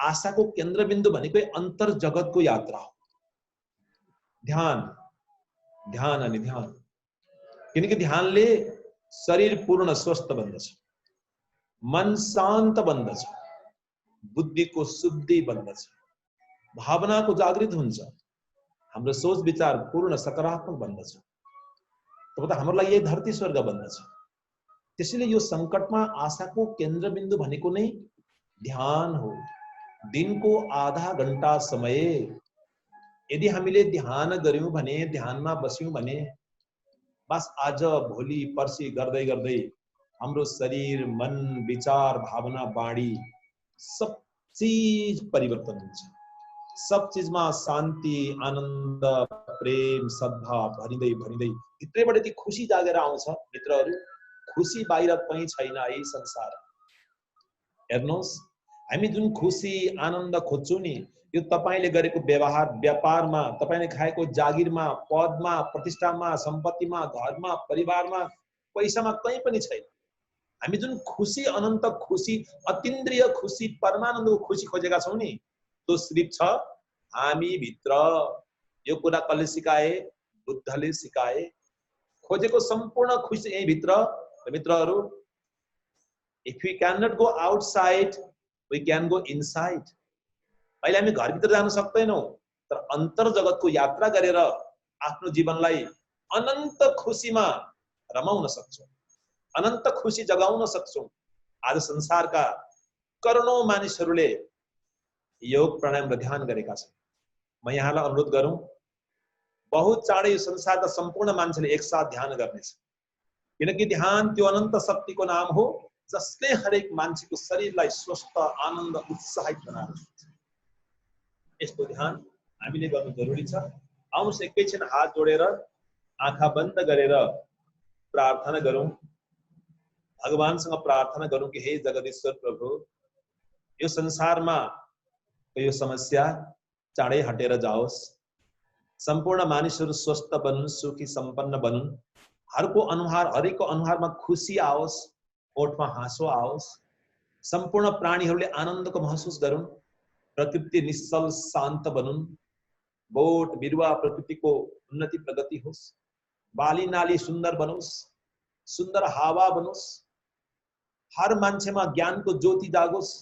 आशाको केन्द्रबिन्दु भनेकै अन्तर जगतको यात्रा हो। ध्यान, ध्यान अनि ध्यान। किनकि ध्यानले शरीर पूर्ण स्वस्थ बन्दछ, मन शान्त बन्दछ, बुद्धिको शुद्धि बन्दछ, भावनाको जागृत हुन्छ, हाम्रो सोच विचार पूर्ण सकारात्मक बन्दछ। तब त हाम्रो लागि यही धरती स्वर्ग बन्दछ। त्यसैले यो संकटमा आशाको केन्द्रबिन्दु भनेको नै ध्यान हो। दिनको आधा घण्टा समय यदि हामीले ध्यान गर्यौं भने, ध्यानमा बस्यौं भने, बस आज भोलि पर्सि गर्दै गर्दै हाम्रो शरीर, मन, विचार, भावना, वाणी सब चीज परिवर्तन हुन्छ। सब चीजमा शान्ति, आनन्द, प्रेम, सद्भाव भरिँदै भरिँदै भित्रैबाट ती खुसी जागेर आउँछ। मित्रहरू, खुसी बाहिर कहीँ छैन है संसार। हेर्नुहोस्, हामी जुन खुसी आनन्द खोज्छौं नि, यो तपाईले गरेको व्यवहार, व्यापारमा, तपाईले खाएको जागिरमा, पदमा, प्रतिष्ठामा, सम्पत्तिमा, घरमा, परिवारमा, पैसामा कहीँ पनि छैन। हामी जुन खुसी, अनन्त खुसी, अतीन्द्रिय खुसी, परमानन्दको खुसी खोजेका छौं नि, त्यो सिर्फ छ हामी भित्र। यो कुरा कसले सिकाए? बुद्धले सिकाए। खोजेको सम्पूर्ण खुसी यही भित्र। मित्रहरू, if we cannot go outside, we can go inside. अहिले हामी घरभित्र जान सक्दैनौं, तर अन्तर जगतको यात्रा गरेर आफ्नो जीवनलाई अनन्त खुसीमा रमाउन सक्छौं, अनन्त खुसी जगाउन सक्छौं। आज संसारका करोडौं मानिसहरूले योग प्राणायाम र ध्यान गरेका छन्। म यहाँलाई अनुरोध गरौं, बहुत चाँडै यो संसारका सम्पूर्ण मान्छेले एकसाथ ध्यान गर्नेछ। किनकि ध्यान त्यो अनन्त शक्तिको नाम हो जसले हरेक मान्छेको शरीरलाई स्वस्थ, आनन्द, उत्साहित बनाउँछ। यस्तो ध्यान हामीले गर्नु जरुरी छ। आउनुहोस् एकैछिन हात जोडेर आँखा बन्द गरेर प्रार्थना गरौं। भगवानसँग प्रार्थना गरौं कि हे जगदीश्वर प्रभु, यो संसारमा यो समस्या चाँडै हटेर जाओस्। सम्पूर्ण मानिसहरू स्वस्थ बनुन्, सुखी सम्पन्न बनुन्। हरको अनुहारमा खुसी आओस्, ओठमा हाँसो आओस्। सम्पूर्ण प्राणीहरूले आनन्दको महसुस गरून्। प्रकृति निश्चल शान्त बनुन्। बोट बिरुवा प्रकृतिको उन्नति प्रगति होस्। बाली नाली सुन्दर बनोस्, सुन्दर हावा बनोस्। हर मान्छेमा ज्ञानको ज्योति जागोस्।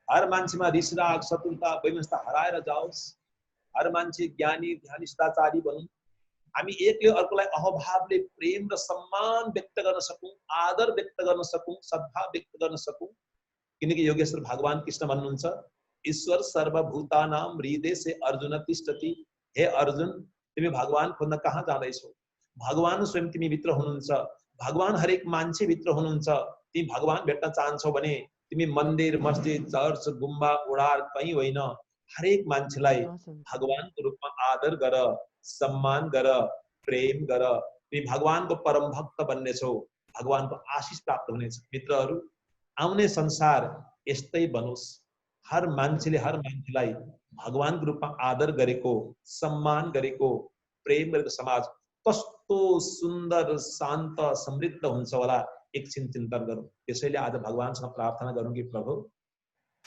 हर मान्छेमा रिसराग, शत्रुता, वैमनस्यता हराएर जाओस्। हर मान्छे ज्ञानी, ध्यानी, सदाचारी बनुन्। हामी एकले अर्कोलाई अहभावले प्रेम र सम्मान व्यक्त गर्न सकौं, आदर व्यक्त गर्न सकौं, सद्भाव व्यक्त गर्न सकौं। किनकि योगेश्वर भगवान कृष्ण भन्नुहुन्छ, ईश्वर सर्वभूतानां हृदय से अर्जुन तिष्ठति। हे अर्जुन, तिमी भगवान खोज्न कहाँ जाँदैछौ? भगवान स्वयं तिमी भित्र हुनुहुन्छ। भगवान हरेक मान्छे भित्र हुनुहुन्छ। तिमी भगवान भेट्न चाहन्छौ भने तिमी मन्दिर, मस्जिद, चर्च, गुम्बा, ओडार कहीँ होइन, हरेक मान्छेलाई भगवानको रूपमा आदर गर, सम्मान गर, प्रेम गर। तिमी भगवानको परम भक्त बन्नेछौ, भगवानको आशीष प्राप्त हुनेछ। मित्रहरू, आउने संसार यस्तै बनोस्। हर मान्छेले हर मान्छेलाई भगवानको रूपमा आदर गरेको, सम्मान गरेको, प्रेम गरेको समाज कस्तो सुन्दर, शान्त, समृद्ध हुन्छ होला, एकछिन चिन्तन गरौँ। त्यसैले आज भगवानसँग प्रार्थना गरौँ कि प्रभु,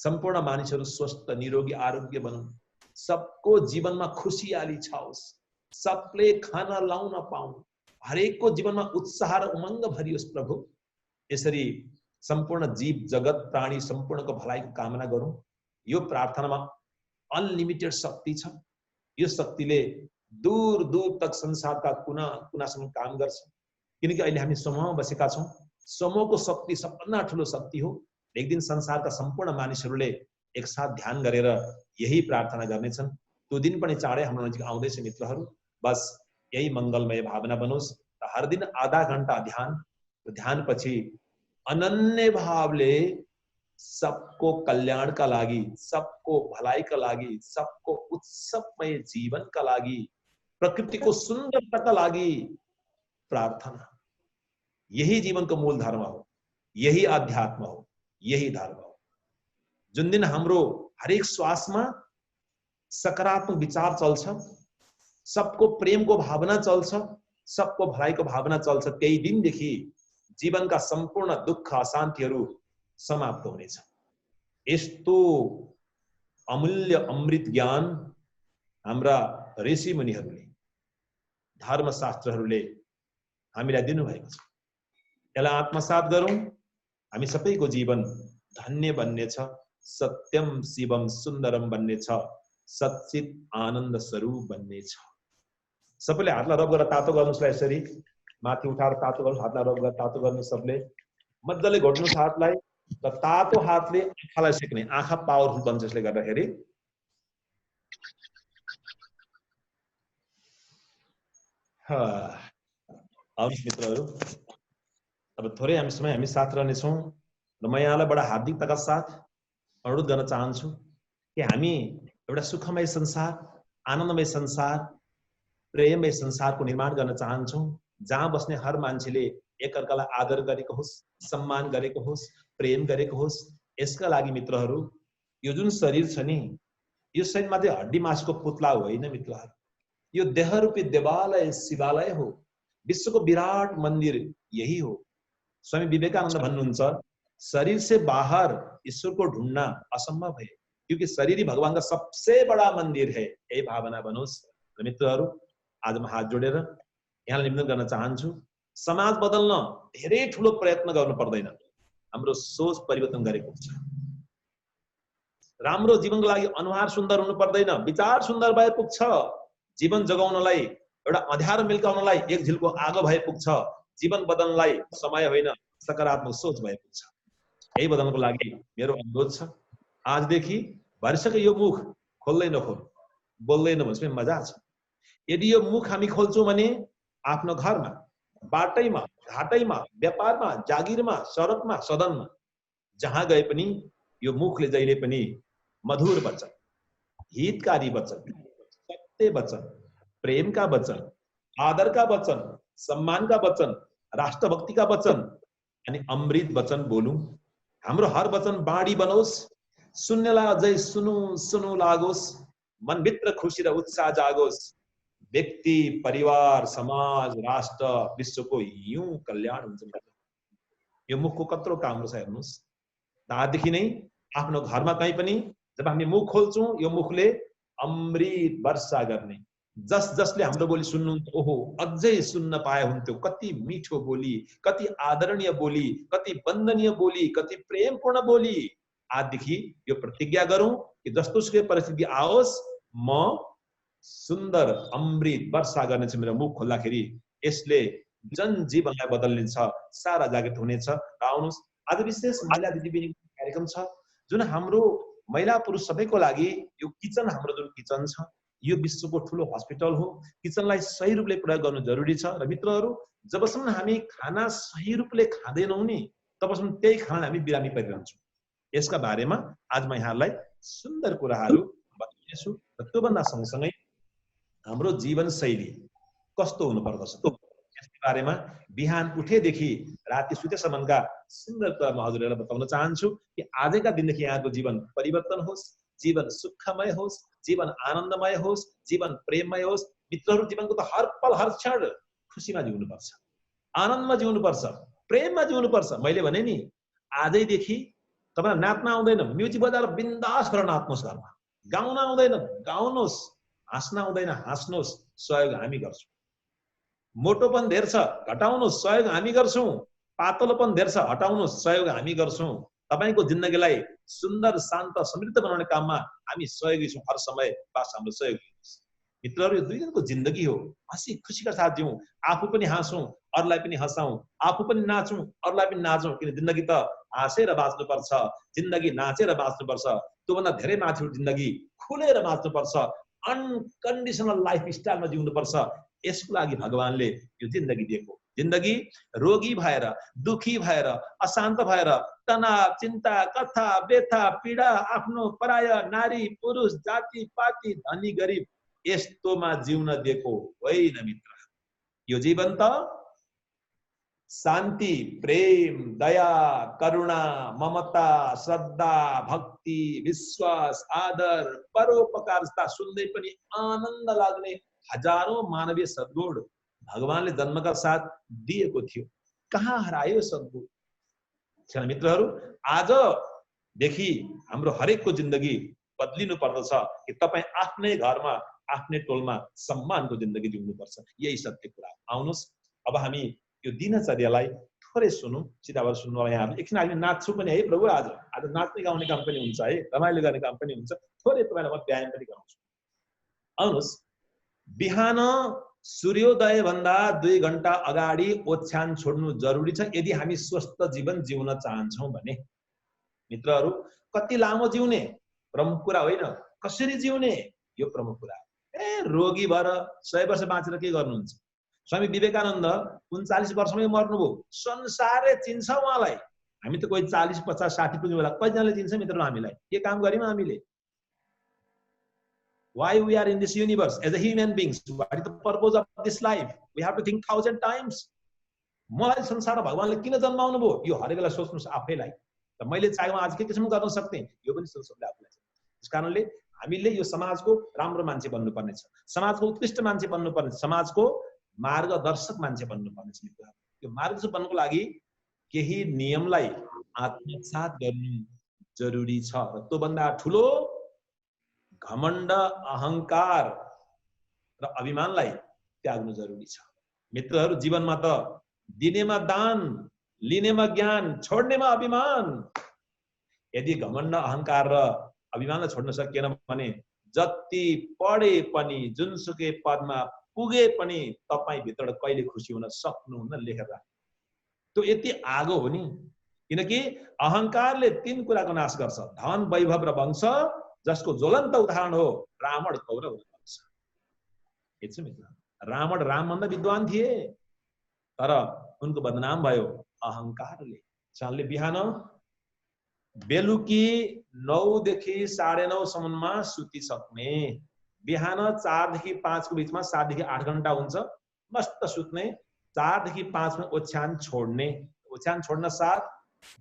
सम्पूर्ण मानिसहरू स्वस्थ निरोगी आरोग्य बनाउन्, सबको जीवनमा खुशियाली छाओस्, सबले खाना लाउन पाउन्, हरेकको जीवनमा उत्साह र उमङ्ग भरियोस् प्रभु। यसरी सम्पूर्ण जीव जगत प्राणी सम्पूर्णको भलाइको कामना गरौँ। यो प्रार्थनामा अनलिमिटेड शक्ति छ। यो शक्तिले दूर दूर तक संसारका कुना कुनासम्म काम गर्छ। किनकि अहिले हामी समूहमा बसेका छौँ। समूहको शक्ति सबभन्दा ठुलो शक्ति हो। एक दिन संसारका सम्पूर्ण मानिसहरूले एकसाथ ध्यान गरेर यही प्रार्थना गर्नेछन्। त्यो दिन पनि चाँडै हाम्रो नजिक आउँदैछ मित्रहरू। बस यही मङ्गलमय भावना बनोस् र हर दिन आधा घण्टा ध्यान पछि अनन्य भावले सबको कल्याणका लागि, सबको भलाइका लागि, सबको उत्सवमय जीवनका लागि, प्रकृतिको सुन्दरताका लागि प्रार्थना। यही जीवनको मूल धर्म हो, यही अध्यात्म हो, यही धर्म हो। जुन दिन हाम्रो हरेक श्वासमा सकारात्मक विचार चल्छ, सबको प्रेमको भावना चल्छ, सबको भलाइको भावना चल्छ, त्यही दिनदेखि जीवनका सम्पूर्ण दुःख अशान्तिहरू समाप्त हुनेछ। यस्तो अमूल्य अमृत ज्ञान हाम्रा ऋषि मुनिहरूले, धर्मशास्त्रहरूले हामीलाई दिनुभएको छ। यसलाई आत्मसात गरौँ। हामी सबैको जीवन धन्य बन्नेछ, सत्यम शिवम सुन्दरम बन्नेछ, सच्चित आनन्द स्वरूप बन्नेछ। सबैले हातलाई रब गरेर तातो गर्नुस्। यसरी माथि उठाएर तातो गर्नुस्। हातलाई रब गरेर तातो गर्नु। सबले मजाले घोट्नुस् हातलाई र तातो हातले आँखालाई सेक्ने। आँखा पावरफुल बन्छ यसले गर्दाखेरि। आउनुहोस् मित्रहरू, अब थोरै हामी समय हामी साथ रहनेछौँ र म यहाँलाई बडा हार्दिकताका साथ अनुरोध गर्न चाहन्छु कि हामी एउटा सुखमय संसार, आनन्दमय संसार, प्रेममय संसारको निर्माण गर्न चाहन्छौँ, जहाँ बस्ने हर मान्छेले एकअर्कालाई आदर गरेको होस्, सम्मान गरेको होस्, प्रेम गरेको होस्। यसका लागि मित्रहरू, यो जुन शरीर छ नि, यो शरीर मात्रै हड्डी मासुको पुतला होइन मित्रहरू। यो देहरूपी देवालय शिवालय हो। विश्वको विराट मन्दिर यही हो। स्वामी विवेकानन्द भन्नुहुन्छ, शरीर से बाहर ईश्वर को ढूंढना असंभव है, क्योंकि शरीर ही भगवान का सबसे बड़ा मंदिर है। यही भावना बनोस्। मित्रहरू, आज म हात जोडेर यहाँलाई निवेदन गर्न चाहन्छु, समाज बदल्न धेरै ठुलो प्रयत्न गर्नु पर्दैन। हाम्रो सोच परिवर्तन गरेको हुन्छ। राम्रो जीवनको लागि अनुहार सुन्दर हुनु पर्दैन, विचार सुन्दर भए पुग्छ। जीवन जगाउनलाई, एउटा अँध्यारो मिल्काउनलाई एक झिल्को आगो भए पुग्छ। जीवन बदल्नलाई समय होइन, सकारात्मक सोच भए पुग्छ। यही बदल्नको लागि मेरो अनुरोध छ, आजदेखि भरिसक्यो यो मुख खोल्दै नखोल, बोल्दै नभन्छ मजा छ। यदि यो मुख हामी खोल्छौँ भने आफ्नो घरमा, बाटैमा, घाटैमा, व्यापारमा, जागिरमा, सडकमा, सदनमा, जहाँ गए पनि यो मुखले जहिले पनि मधुर वचन, हितकारी वचन, सत्य वचन, प्रेम का वचन, आदर का वचन, सम्मान का वचन, राष्ट्रभक्ति का वचन अनि अमृत वचन बोलौं। हाम्रो हर वचन बाणी बनोस्, सुन्नेलाई अझै सुनु सुनु लागोस्, मनभित्र खुसी र उत्साह जागोस्। व्यक्ति, परिवार, समाज, राष्ट्र, विश्वको यूं कल्याण हुन्छ। यो मुखको कत्रो काम छ हेर्नुस्। आजदेखि नै आफ्नो घरमा कहीँ पनि जब हामी मुख खोल्छौँ, यो मुखले अमृत वर्षा गर्ने। जसले हाम्रो बोली सुन्नुहुन्छ, ओहो अझै सुन्न पाए हुन्थ्यो, कति मिठो बोली, कति आदरणीय बोली, कति वन्दनीय बोली, कति प्रेमपूर्ण बोली। आजदेखि यो प्रतिज्ञा गरौँ कि जस्तो सुकै परिस्थिति आओस्, म सुन्दर अमृत वर्षा गर्नेछु मेरो मुख खोल्दाखेरि। यसले जनजीवनलाई बदलिन्छ, सारा जागृत हुनेछ। र आउनुहोस्, आज विशेष महिला दिदीबहिनी कार्यक्रम छ, जुन हाम्रो महिला पुरुष सबैको लागि यो किचन, हाम्रो जुन किचन छ, यो विश्वको ठुलो हस्पिटल हो। किचनलाई सही रूपले प्रयोग गर्नु जरुरी छ। र मित्रहरू, जबसम्म हामी खाना सही रूपले खाँदैनौँ नि, तबसम्म त्यही खाना हामी बिरामी परिरहन्छौँ। यसका बारेमा आज म यहाँलाई सुन्दर कुराहरू बताउनेछु। र त्योभन्दा सँगसँगै हाम्रो जीवनशैली कस्तो हुनुपर्दछ यसको बारेमा बिहान उठेदेखि राति सुतेसम्मका सुन्दर कुरा म हजुरहरूलाई बताउन चाहन्छु कि आजका दिनदेखि यहाँको जीवन परिवर्तन होस्, जीवन सुखमय होस्, जीवन आनन्दमय होस्, जीवन प्रेममय होस्। मित्रहरू, जीवनको त हर पल हर क्षण खुसीमा जिउनुपर्छ, आनन्दमा जिउनुपर्छ, प्रेममा जिउनुपर्छ। मैले भने नि, आजैदेखि तपाईलाई नाच्न आउँदैन, म्युजिक बजाएर बिन्दास गरेर नाच्नुहोस् घरमा। गाउन आउँदैन, गाउनुहोस्। हाँस्न आउँदैन, हाँस्नुहोस्। सहयोग हामी गर्छौँ। मोटोपन धेर छ, घटाउनुहोस्, सहयोग हामी गर्छौँ। पातलोपन धेर छ, हटाउनुहोस्, सहयोग हामी गर्छौँ। तपाईको जिन्दगीलाई सुन्दर, शान्त, समृद्ध बनाउने काममा हामी सहयोगी छौँ हर समय। बास हाम्रो सहयोग दिनुहोस्। मित्रहरू, यो 2 दिनको जिन्दगी हो। हाँसी खुसीका साथ जिउँ, आफू पनि हाँसौँ, अरूलाई पनि हँसाउँ, आफू पनि नाचौँ, अरूलाई पनि नाचौँ। किन जिन्दगी त हाँसेर बाँच्नुपर्छ, जिन्दगी नाचेर बाँच्नुपर्छ। त्योभन्दा धेरै माथि जिन्दगी खुलेर बाँच्नुपर्छ, अनकन्डिसनल लाइफ स्टाइलमा जिउनुपर्छ। यसको लागि भगवानले यो जिन्दगी दिएको। जिन्दगी रोगी भएर, दुखी भएर, अशान्त भएर, तनाव, चिन्ता, कथा, व्यथा, पीडा, आफ्नो पराय, नारी, पुरुष, जाति, पाति, धनी, गरिब यस्तोमा जिउन दिएको होइन मित्र। यो जीवन त शान्ति, प्रेम, दया, करुणा, ममता, श्रद्धा, भक्ति, विश्वास, आदर, परोपकार जस्ता सुन्दै पनि आनन्द लाग्ने हजारौं मानवीय सद्गुण भगवानले जन्मका साथ दिएको थियो। कहाँ हरायो सद्गुण? मित्रहरू, आजदेखि हाम्रो हरेकको जिन्दगी बदलिनु पर्दछ कि तपाईँ आफ्नै घरमा, आफ्नै टोलमा सम्मानको जिन्दगी जिउनुपर्छ। यही सत्य कुरा। आउनुहोस्, अब हामी यो दिनचर्यालाई थोरै सुनौँ। सिधा भएर सुन्नु होला यहाँहरूले। एकछिन हामी नाच्छु पनि है प्रभु। आज नाच्ने गाउने काम पनि हुन्छ है, रमाइलो गर्ने काम पनि हुन्छ। थोरै तपाईँलाई म व्यायाम पनि गराउँछु। आउनुहोस्, बिहान सूर्योदय भन्दा 2 घण्टा अगाडि ओछ्यान छोड्नु जरुरी छ यदि हामी स्वस्थ जीवन जिउन चाहन्छौँ भने। मित्रहरू, कति लामो जिउने प्रमुख कुरा होइन, कसरी जिउने यो प्रमुख कुरा। रोगी भएर 100 वर्ष बाँचेर के गर्नुहुन्छ? स्वामी विवेकानन्द 39 वर्षमै मर्नुभयो। संसारै चिन्छ उहाँलाई। हामी त कोही 40, 50, 60 पुग्ने बेला कतिजनाले चिन्छ मित्रहरू हामीलाई? के काम गर्यौँ हामीले? Why we are in this universe as a human beings? What is the purpose of this life? We have to think 1000 times. मलाई संसारमा भगवानले किन जन्माउनु भयो? यो हरेक बेला सोच्नुस् आफैलाई। त मैले चाहेमा आज के किसिम गर्न सक्थे? यो पनि सोच्नुस् आफैलाई। त्यसकारणले हामीले यो समाजको राम्रो मान्छे बन्नुपर्ने छ, समाजको उत्कृष्ट मान्छे बन्नुपर्ने छ, समाजको मार्गदर्शक मान्छे बन्नुपर्ने छ। यो मार्गदर्शक बन्नको लागि केही नियमलाई आत्मसात गर्नु जरुरी छ। र त्योभन्दा ठुलो घमण्ड, अहंकार र अभिमानलाई त्याग्नु जरुरी छ। मित्रहरू, जीवनमा त दिनेमा दान, लिनेमा ज्ञान, छोड्नेमा अभिमान। यदि घमण्ड, अहंकार र अभिमानलाई छोड्न सकिएन भने जति पढे पनि, जुनसुकै पदमा पुगे पनि तपाईँ भित्र कहिले खुसी हुन सक्नुहुन्न। लेखेर राख्नु। त्यो यति आगो हो नि। किनकि अहंकारले 3 कुराको नाश गर्छ: धन, वैभव र वंश, जसको ज्वलन्त उदाहरण हो रावण, कौरव र वंश। हेर्छु मित्र, रावण रामभन्दा विद्वान थिए तर उनको बदनाम भयो अहंकारले। चालले बिहान बेलुकी 9 देखि 9:30 सम्ममा सुति सक्ने, बिहान 4 देखि 5 को बीचमा 7 देखि 8 घण्टा हुन्छ मस्त सुत्ने, 4 देखि 5 में ओछ्यान छोड्ने। ओछ्यान छोड्न साथ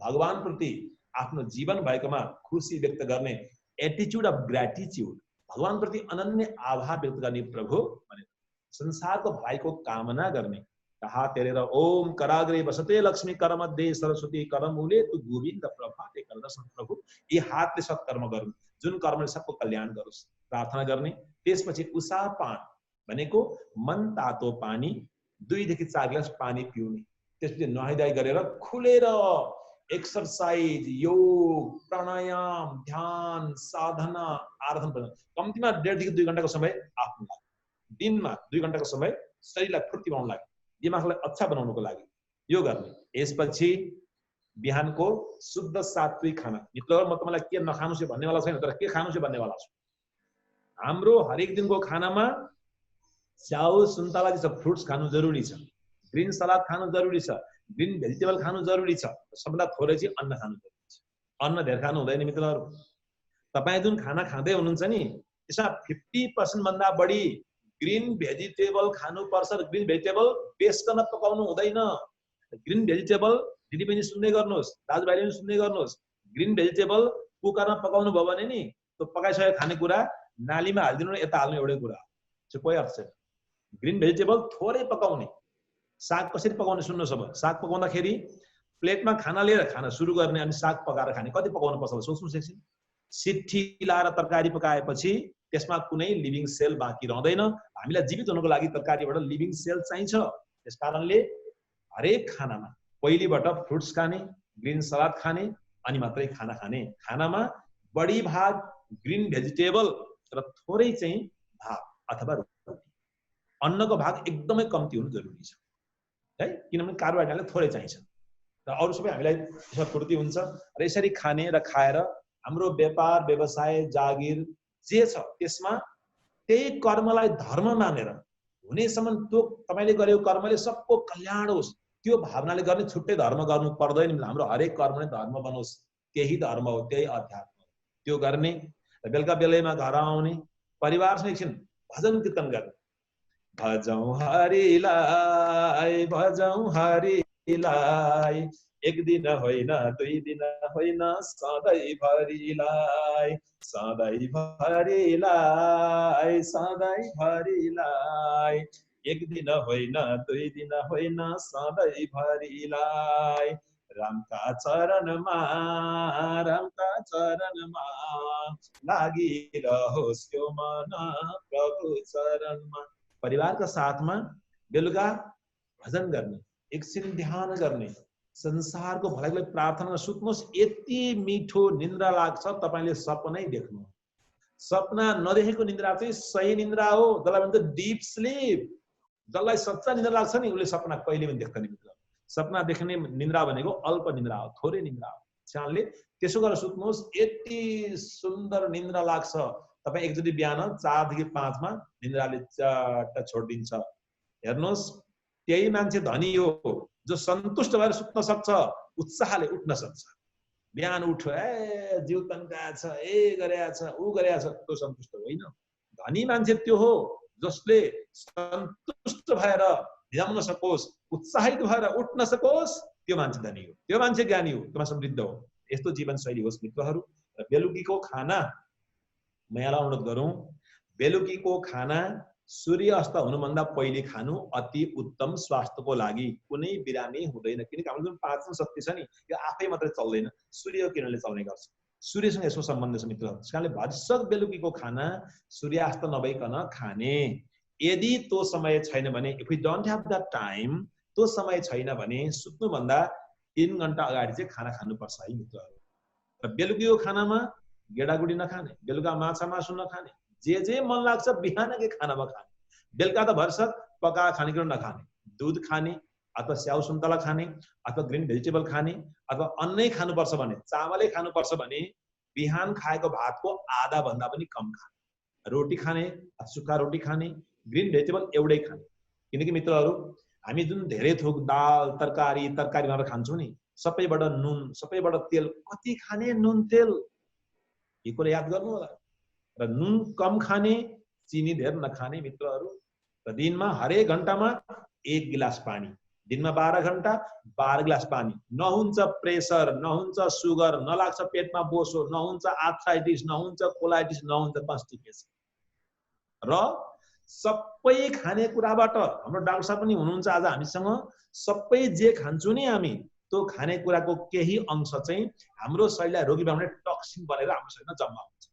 भगवान प्रति आफ्नो जीवन भएकोमा खुसी व्यक्त गर्ने, एटिट्युड अफ ग्रेटिट्युड, भगवान प्रति अनन्य आभार व्यक्त गर्ने प्रभु भने संसारको भलाइको कामना गर्ने। हात हेरेर ओम कराग्रे बसते लक्ष्मी करमध्ये सरस्वती करमूले तु गोविन्द प्रभाते करदर्शन। प्रभु यी हातले सत्कर्म गरौँ, जुन कर्मले सबको कल्याण गरोस्, प्रार्थना गर्ने। त्यसपछि उषा पान भनेको मन तातो पानी 2 देखि 4 गिलास पानी पिउने। त्यसपछि नुहाइधुवाइ गरेर खुलेर एक्सरसाइज, योग, प्राणायाम, ध्यान, साधना, आराधना, कम्तीमा 1.5 देखि 2 घण्टाको समय आफ्नो लागि, दिनमा 2 घण्टाको समय शरीरलाई फुर्ती बनाउनको लागि, दिमागलाई अच्छा बनाउनको लागि यो गर्ने। यसपछि बिहानको शुद्ध सात्विक खाना। मित्रहरू, म तपाईलाई के नखानुस् भन्नेवाला छैन, तर के खानुस् भन्नेवाला छु। हाम्रो हरेक दिनको खानामा च्याउ, सुन्तला जस्ता फ्रुट्स खानु जरुरी छ, ग्रीन सलाद खानु जरुरी छ, ग्रीन भेजिटेबल खानु जरुरी छ। सबभन्दा थोरै चाहिँ अन्न खानु जरुरी छ। अन्न धेर खानु हुँदैन मित्रहरू। तपाईँ जुन खाना खाँदै हुनुहुन्छ नि, त्यसमा 50% भन्दा बढी ग्रीन भेजिटेबल खानुपर्छ। ग्रीन भेजिटेबल बेसकन पकाउनु हुँदैन। ग्रीन भेजिटेबल दिदी बहिनी सुन्दै गर्नुहोस्, दाजुभाइले पनि सुन्दै गर्नुहोस्। ग्रीन भेजिटेबल कुकरमा पकाउनु भयो भने नि त्यो पकाइसकेको खानेकुरा नालीमा हालिदिनु र यता हाल्नु एउटै कुरा हो। कोही अर्थ छैन। ग्रीन भेजिटेबल थोरै पकाउने। साग कसरी पकाउने सुन्नुहोस्। अब साग पकाउँदाखेरि प्लेटमा खाना लिएर खाना सुरु गर्ने अनि साग पकाएर खाने कति पकाउनु पर्छ सोच्नुस् एकछिन। सिट्ठी लाएर तरकारी पकाएपछि त्यसमा कुनै लिभिङ सेल बाँकी रहँदैन। हामीलाई जीवित हुनको लागि तरकारीबाट लिभिङ सेल चाहिन्छ। त्यसकारणले हरेक खानामा पहिलेबाट फ्रुट्स खाने, ग्रीन सलाद खाने अनि मात्रै खाना खाने। खानामा बढी भाग ग्रीन भेजिटेबल र थोरै चाहिँ भात अथवा रोटी। अन्नको भाग एकदमै कम्ती हुनु जरुरी छ है, किनभने कार्बोहाइड्रेटले थोरै चाहिन्छ र अरु सबै हामीलाई पूर्ति हुन्छ। र यसरी खाने र खाएर हाम्रो व्यापार व्यवसाय जागिर जे छ त्यसमा त्यही कर्मलाई धर्म मानेर हुनेसम्म त्यो तपाईले गरेको कर्मले सबको कल्याण होस् त्यो भावनाले गर्ने छुट्टै धर्म गर्नु पर्दैन। हाम्रो हरेक कर्म नै धर्म बनोस्, त्यही धर्म हो, त्यही अध्यात्म हो। त्यो गर्ने र बेलुका बेलैमा घर आउने, परिवारसँग एकछिन भजन कीर्तन गर्ने। भजौं हरिलाई भजौं हरिलाई, एक दिन होइन दुई दिन होइन सधैँ भरिलाई, सधैँ भरिलाई सधैँ भरिलाई, एक दिन होइन दुई दिन होइन सधैँ भरिलाई। रामका चरणमा लागिरहोस् यो मन प्रभु चरणमा। परिवारका साथमा बेलुका भजन गर्ने, एकछिन ध्यान गर्ने, संसारको भलाइको लागि प्रार्थना सुत्नुहोस्। यति मिठो निन्द्रा लाग्छ तपाईले सपनै देख्नु। सपना नदेखेको निन्द्रा चाहिँ सही निन्द्रा हो, जसलाई भन्छ डीप स्लीप। जसलाई सच्चा निन्द्रा लाग्छ नि उसले सपना कहिले पनि देख्दैन मित्र। सपना देख्ने निन्द्रा भनेको अल्प निन्द्रा हो, थोरै निन्द्रा हो। त्यसकारणले त्यसो गरेर सुत्नुहोस्। यति सुन्दर निन्द्रा लाग्छ। तपाई एकचोटी बिहान 4 देखि 5 मा निन्द्राले चट्ट छोड्दिन्छ। हेर्नुहोस् त्यही मान्छे धनी हो जो सन्तुष्ट भएर सुत्न सक्छ, उत्साहले उठ्न सक्छ। बिहान उठ्यो ए जिउ तन्काएको छ, ए गरेको छ, उ गरेको छ, त्यो सन्तुष्ट होइन। धनी मान्छे त्यो हो जसले सन्तुष्ट भएर ध्यान सकोस्, उत्साहित भएर उठ्न सकोस्, त्यो मान्छे धनी हो, त्यो मान्छे ज्ञानी हो, त्यो समृद्ध हो। यस्तो जीवनशैली होस् मित्रहरू। र बेलुकीको खाना म यहाँलाई अनुरोध गरौँ, बेलुकीको खाना सूर्य अस्त हुनुभन्दा पहिले खानु अति उत्तम स्वास्थ्यको लागि। कुनै बिरामी हुँदैन, किनकि हाम्रो जुन पाचन शक्ति छ नि यो आफै मात्रै चल्दैन, सूर्य किरणले चल्ने गर्छ। सूर्यसँग यसको सम्बन्ध छ मित्र। त्यसकारणले भरसक बेलुकीको खाना सूर्यास्त नभइकन खाने। यदि त्यो समय छैन भने, if we don't have the time, त्यो समय छैन भने सुत्नुभन्दा 3 घण्टा अगाडि चाहिँ खाना खानुपर्छ है मित्रहरू। र बेलुकीको खानामा गेडागुडी नखाने, बेलुका माछा मासु नखाने, जे मन लाग्छ बिहानकै खानामा खाने। बेलुका त भरसक पकाएको खानेकुरा नखाने, दुध खाने अथवा स्याउ सुन्तला खाने अथवा ग्रीन भेजिटेबल खाने अथवा अन्नै खानुपर्छ भने, चावलै खानुपर्छ भने बिहान खाएको भातको आधा भन्दा पनि कम खाने। रोटी खाने, सुक्खा रोटी खाने, ग्रीन भेजिटेबल एउटै खाने। किनकि मित्रहरू हामी जुन धेरै थोक दाल तरकारी भनेर खान्छौँ नि, सबैबाट नुन सबैबाट तेल, कति खाने नुन तेल यो कुरा याद गर्नु होला। र नुन कम खाने, चिनी धेर नखाने मित्रहरू। र दिनमा हरेक घण्टामा 1 गिलास पानी, दिनमा 12 घण्टा 12 गिलास पानी। नहुन्छ प्रेसर, नहुन्छ सुगर, नलाग्छ पेटमा बोसो, नहुन्छ आर्थराइटिस, नहुन्छ कोलाइटिस, नहुन्छ कन्स्टिपेसन। र सबै खानेकुराबाट हाम्रो डाक्टर साहब पनि हुनुहुन्छ आज हामीसँग, सबै जे खान्छौँ नि हामी त्यो खानेकुराको केही अंश चाहिँ हाम्रो शरीरलाई रोगी बनाउने टक्सिन बनेर हाम्रो शरीरमा जम्मा हुन्छ।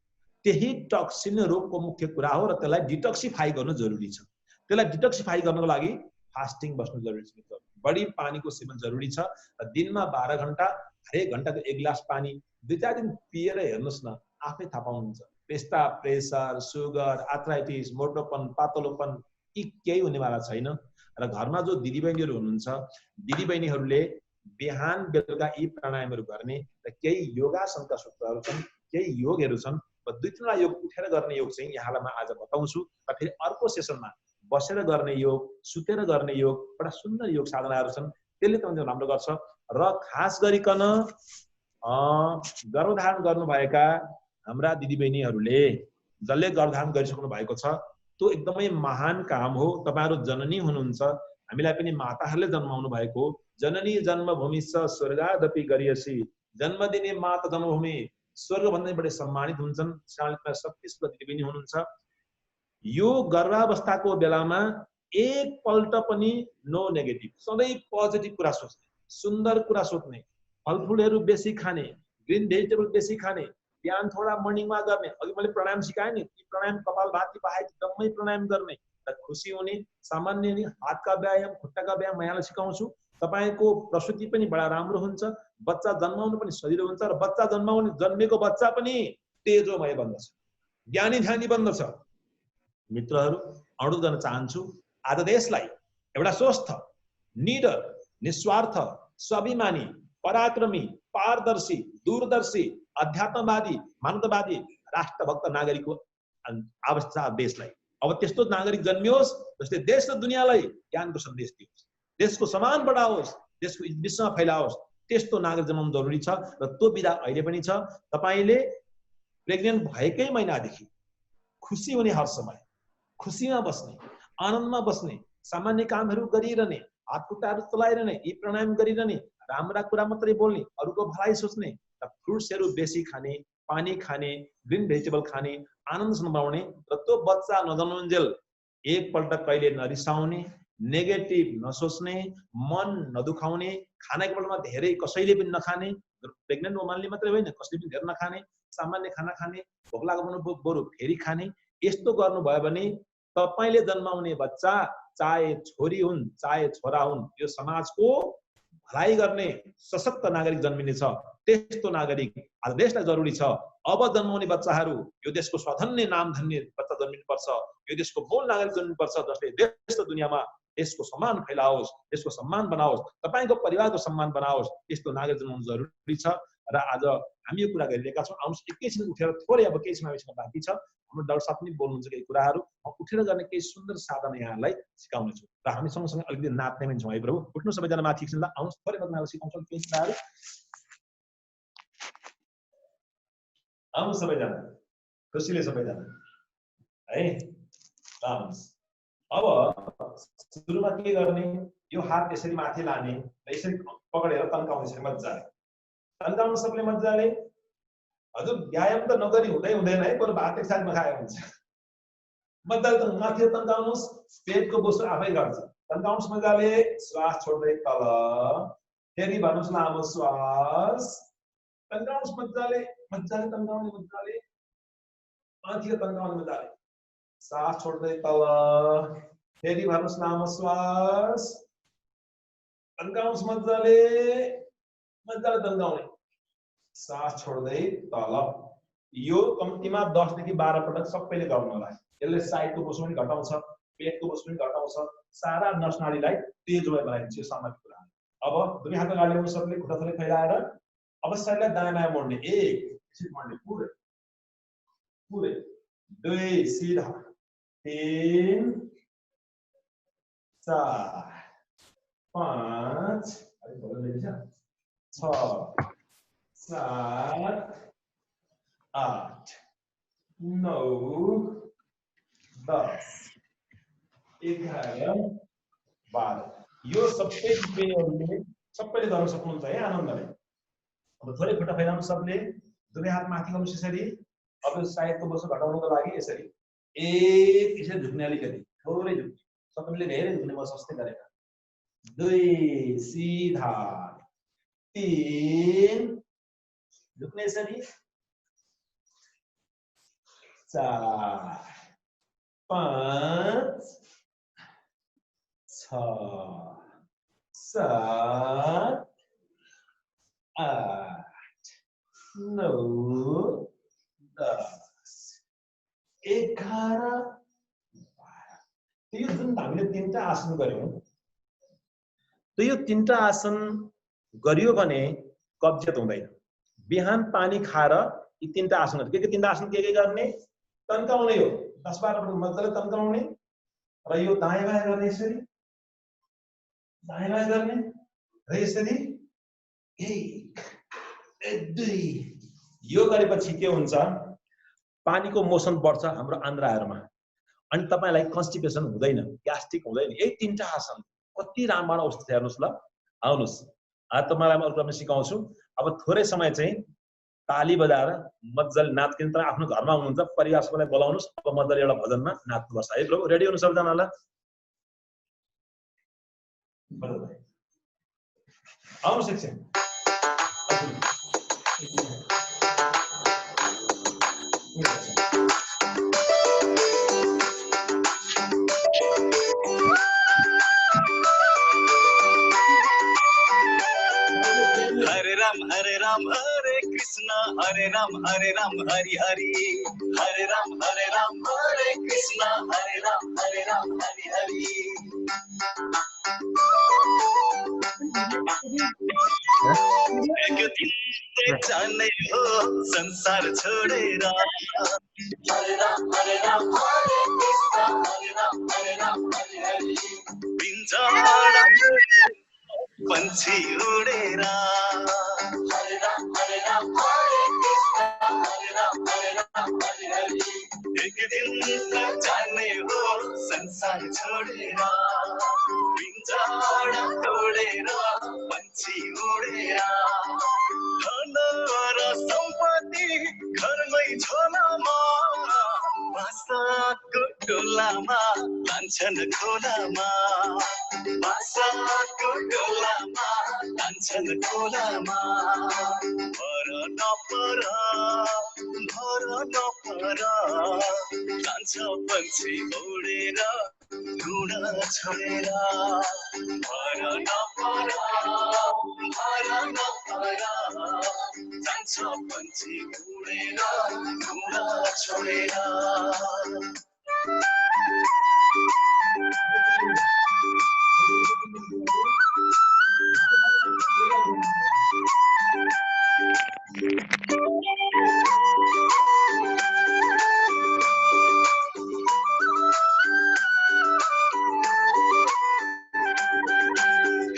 त्यही टक्सिन रोगको मुख्य कुरा हो र त्यसलाई डिटक्सिफाई गर्नु जरुरी छ। त्यसलाई डिटक्सिफाई गर्नको लागि फास्टिङ बस्नु जरुरी छ मित्र। बढी पानीको सेवन जरुरी छ र दिनमा 12 घण्टा हरेक घण्टाको 1 गिलास पानी 2-4 दिन पिएर हेर्नुस् न, आफै थाहा पाउनुहुन्छ पेस्ता, प्रेसर, सुगर, आर्थराइटिस, मोटोपन, पातलोपन यी केही हुनेवाला छैन। र घरमा जो दिदीबहिनीहरू हुनुहुन्छ, दिदीबहिनीहरूले बिहान बेलुका यी प्राणायामहरू गर्ने र केही योगासनका सूत्रहरू छन्, केही योगहरू छन्। 2-3 योग उठेर गर्ने योग चाहिँ यहाँलाई म आज बताउँछु। र फेरि अर्को सेसनमा बसेर गर्ने योग, सुतेर गर्ने योग, बडा सुन्दर योग साधनाहरू छन्, त्यसले तपाईलाई राम्रो गर्छ। र खास गरिकन गर्भधारण गर्नुभएका हाम्रा दिदीबहिनीहरूले जसले गर्भधारण गरिसक्नु भएको छ, त्यो एकदमै महान काम हो। तपाईहरु जननी हुनुहुन्छ, हामीलाई पनि माताहरूले जन्माउनु भएको। जननी जन्मभूमि स्वर्गादपि गरियसी, जन्म दिने माता जन्मभूमि स्वर्ग भन्दा बढी सम्मानित हुन्छन्। शक्तिशाली दिदीबहिनी हुनुहुन्छ। यो गर्भावस्थाको बेलामा एक पल्ट पनि नो नेगेटिभ, सधैँ पोजिटिभ कुरा सोच्ने। सुन्दर कुरा सोध्ने, फलफुलहरू बेसी खाने, ग्रीन भेजिटेबल बेसी खाने, बिहान थोडा मर्निङ वाक गर्ने, अघि मैले प्राणायाम सिकाएँ नि, ती प्राणायाम कपालभाती बाहेक जम्मै प्राणायाम गर्ने र खुसी हुने, सामान्य नि हातका व्यायाम, खुट्टाका व्यायाम म यहाँलाई सिकाउँछु। तपाईको प्रसुति पनि बडा राम्रो हुन्छ, बच्चा जन्माउनु पनि सजिलो हुन्छ र बच्चा जन्मेको बच्चा पनि तेजोमय बन्दछ, ज्ञानी ध्यानी बन्दछ। मित्रहरू, अनुरोध गर्न चाहन्छु आज देशलाई एउटा स्वस्थ, निडर, निस्वार्थ, स्वाभिमानी, पराक्रमी, पारदर्शी, दूरदर्शी, अध्यात्मवादी, मानवतावादी, राष्ट्रभक्त नागरिकको आवश्यकता देशलाई। अब त्यस्तो नागरिक जन्मियोस् जसले देश र दुनियाँलाई ज्ञानको सन्देश दियोस्, देशको सम्मान बढाओस्, देशको विश्वमा फैलाओस्, त्यस्तो नागरिक जन्माउनु जरुरी छ र त्यो विधा अहिले पनि छ। तपाईले प्रेग्नेन्ट भएकै महिनादेखि खुसी हुने, हर समय खुसीमा बस्ने, आनन्दमा बस्ने, सामान्य कामहरू गरिरहने, हात खुट्टाहरू चलाइरहने, यी प्राणायाम गरिरहने, राम्रा कुरा मात्रै बोल्ने, अरूको भलाइ सोच्ने र फ्रुट्सहरू बेसी खाने, पानी खाने, ग्रीन भेजिटेबल खाने, आनन्द सम्झाउने र त्यो बच्चा नजन्मुन्जेल एकपल्ट कहिले नरिसाउने, नेगेटिभ नसोच्ने, मन नदुखाउने, खानाको बेलामा धेरै कसैले पनि नखाने, प्रेग्नेन्ट वुमनले मात्रै होइन कसैले पनि धेरै नखाने, सामान्य खाना खाने, भोक लागेको बरु फेरि खाने, यस्तो गर्नुभयो भने तपाईले जन्माउने बच्चा चाहे छोरी हुन् चाहे छोरा हुन् यो समाजको भलाइ गर्ने सशक्त नागरिक जन्मिनेछ। त्यस्तो नागरिक आज देशलाई जरुरी छ। अब जन्माउने बच्चाहरू यो देशको स्वधन्य नामधन्य बच्चा जन्मिनुपर्छ, यो देशको मूल नागरिक जन्मिनुपर्छ जसले देश र दुनियाँमा देशको सम्मान फैलाओस्, देशको सम्मान बनाओस्, तपाईको परिवारको सम्मान बनाओस्, त्यस्तो नागरिक जन्माउनु जरुरी छ। र आज हामी यो कुरा गरिरहेका छौँ। आउनुहोस् एकैछिन उठेर थोरै अब केही समयसँग बाँकी छ, हाम्रो डाक्टर साहब पनि बोल्नुहुन्छ केही कुराहरू, म उठेर गर्ने केही सुन्दर साधना यहाँलाई सिकाउनेछु र हामी सँगसँगै अलिकति नाच्ने पनि छौँ है प्रभु। उठ्नु सबैजना माथि एकछिन, ल आउनुहोस् थोरै तपाईँलाई सिकाउँछौँ केही कुराहरू। आउनुहोस् सबैजना, खुसीले सबैजना है, आउनुहोस्। अब सुरुमा के गर्ने, यो हात यसरी माथि लाने र यसरी पकडेर तन्काउने, यसरी मजाले तन्काउनु सबले मजाले। हजुर व्यायाम त नगरी हुँदैन है, बरु भात एक साथमा खायो हुन्छ। मजाले माथि तन्काउनुहोस्, पेटको बोसो आफै गर्छ। तन्काउनुहोस् मजाले, श्वास छोड्दै तल, फेरि भन्नुहोस् लामो श्वास, तन्काउनुहोस् मजाले, मजाले तन्काउने, मजाले माथि तन्काउने, मजाले श्वास छोड्दै तल, फेरि भन्नुहोस् लामो श्वास, तन्काउनुहोस् मजाले, मजाले तन्काउने, श्वास छोड्दै तल। यो कम्तीमा 10 देखि 12 पटक सबैले गर्नु होला। यसले साइडको बोसो पनि घटाउँछ, पेटको बोसो पनि घटाउँछ, सारा नस नाडीलाई तेजमय बनाइदिन्छ। यो सामान्य कुरा। अब दुई हात अगाडि ल्याउनु सबले, खुट्टा थोरै फैलाएर अब शरीरलाई दायाँ बायाँ मोड्ने, एक यसरी मोड्ने, पुरै पुरै, दुई सिधा, 3 4 5 अलिक भलो लेख्छ, 6 7 8 9 10 11 12। यो सबै दिनेहरूले सबैले गर्न सक्नुहुन्छ है आनन्दले। अब थोरै खुट्टा फैलाउनु सबले, दुवै हात माथि गर्नुहोस् यसरी। अब साइडको बोसो घटाउनको लागि यसरी एक यसरी झुक्ने, अलिकति थोरै झुक्ने, सबैले धेरै झुक्ने, म सस्तै गरेर। 2 सिधा, 3 झुक्ने यसरी, 4 5 6 7 8 9 10 11 12। यो जुन हामीले 3टा आसन गर्यौं, त यो 3टा आसन गरियो भने कब्जियत हुँदैन। बिहान पानी खाएर यी 3टा आसन के 3टा आसन के गर्ने, तन्काउने हो, 10-12 पटक मजाले तन्काउने र यो दायाँ बायाँ गर्ने, यसरी दायाँ बायाँ गर्ने र यसरी 1 2। यो गरेपछि के हुन्छ, पानीको मोसन बढ्छ हाम्रो आन्द्राहरूमा, अनि तपाईलाई कन्स्टिपेसन हुँदैन, ग्यास्ट्रिक हुँदैन। यही 3टा आसन कति रामबाण अवस्था छ हेर्नुस् ल। आउनुस् आज तपाईलाई म अर्को पनि सिकाउँछु। अब थोरै समय चाहिँ ताली बजाएर मजाले नाच्किन, तर आफ्नो घरमा हुनुहुन्छ परिवार सबैलाई बोलाउनुस्, अब मजाले एउटा भजनमा नाच्नुपर्छ है प्रभु। रेडी हुनु सबैजनालाई। आउनुहोस् एकछिन। हरे राम हरे कृष्णा हरे राम हरि हरि हरे राम हरे कृष्णा हरे राम हरि हरि एक दिन जाने हो संसार छोडेर हरे राम हरे कृष्णा हरे राम हरि हरि बिन्झाडा पंछी उडेर हरे राम हरे कृष्णा हरे राम हरि हरि एक दिन जाने हो संसार छोडेर बिन्झाडा तोडेर पंछी उडेर धन र सम्पत्ति घरमै झोलामा बासाको टोलामा लान्छन् खोलामा बासाको टोलामा लान्छन् खोलामा भर नपर जान्छ पंछी उडेर गुण छोडेर भर नपर जान्छ पंछी उडेर गुण छोडेर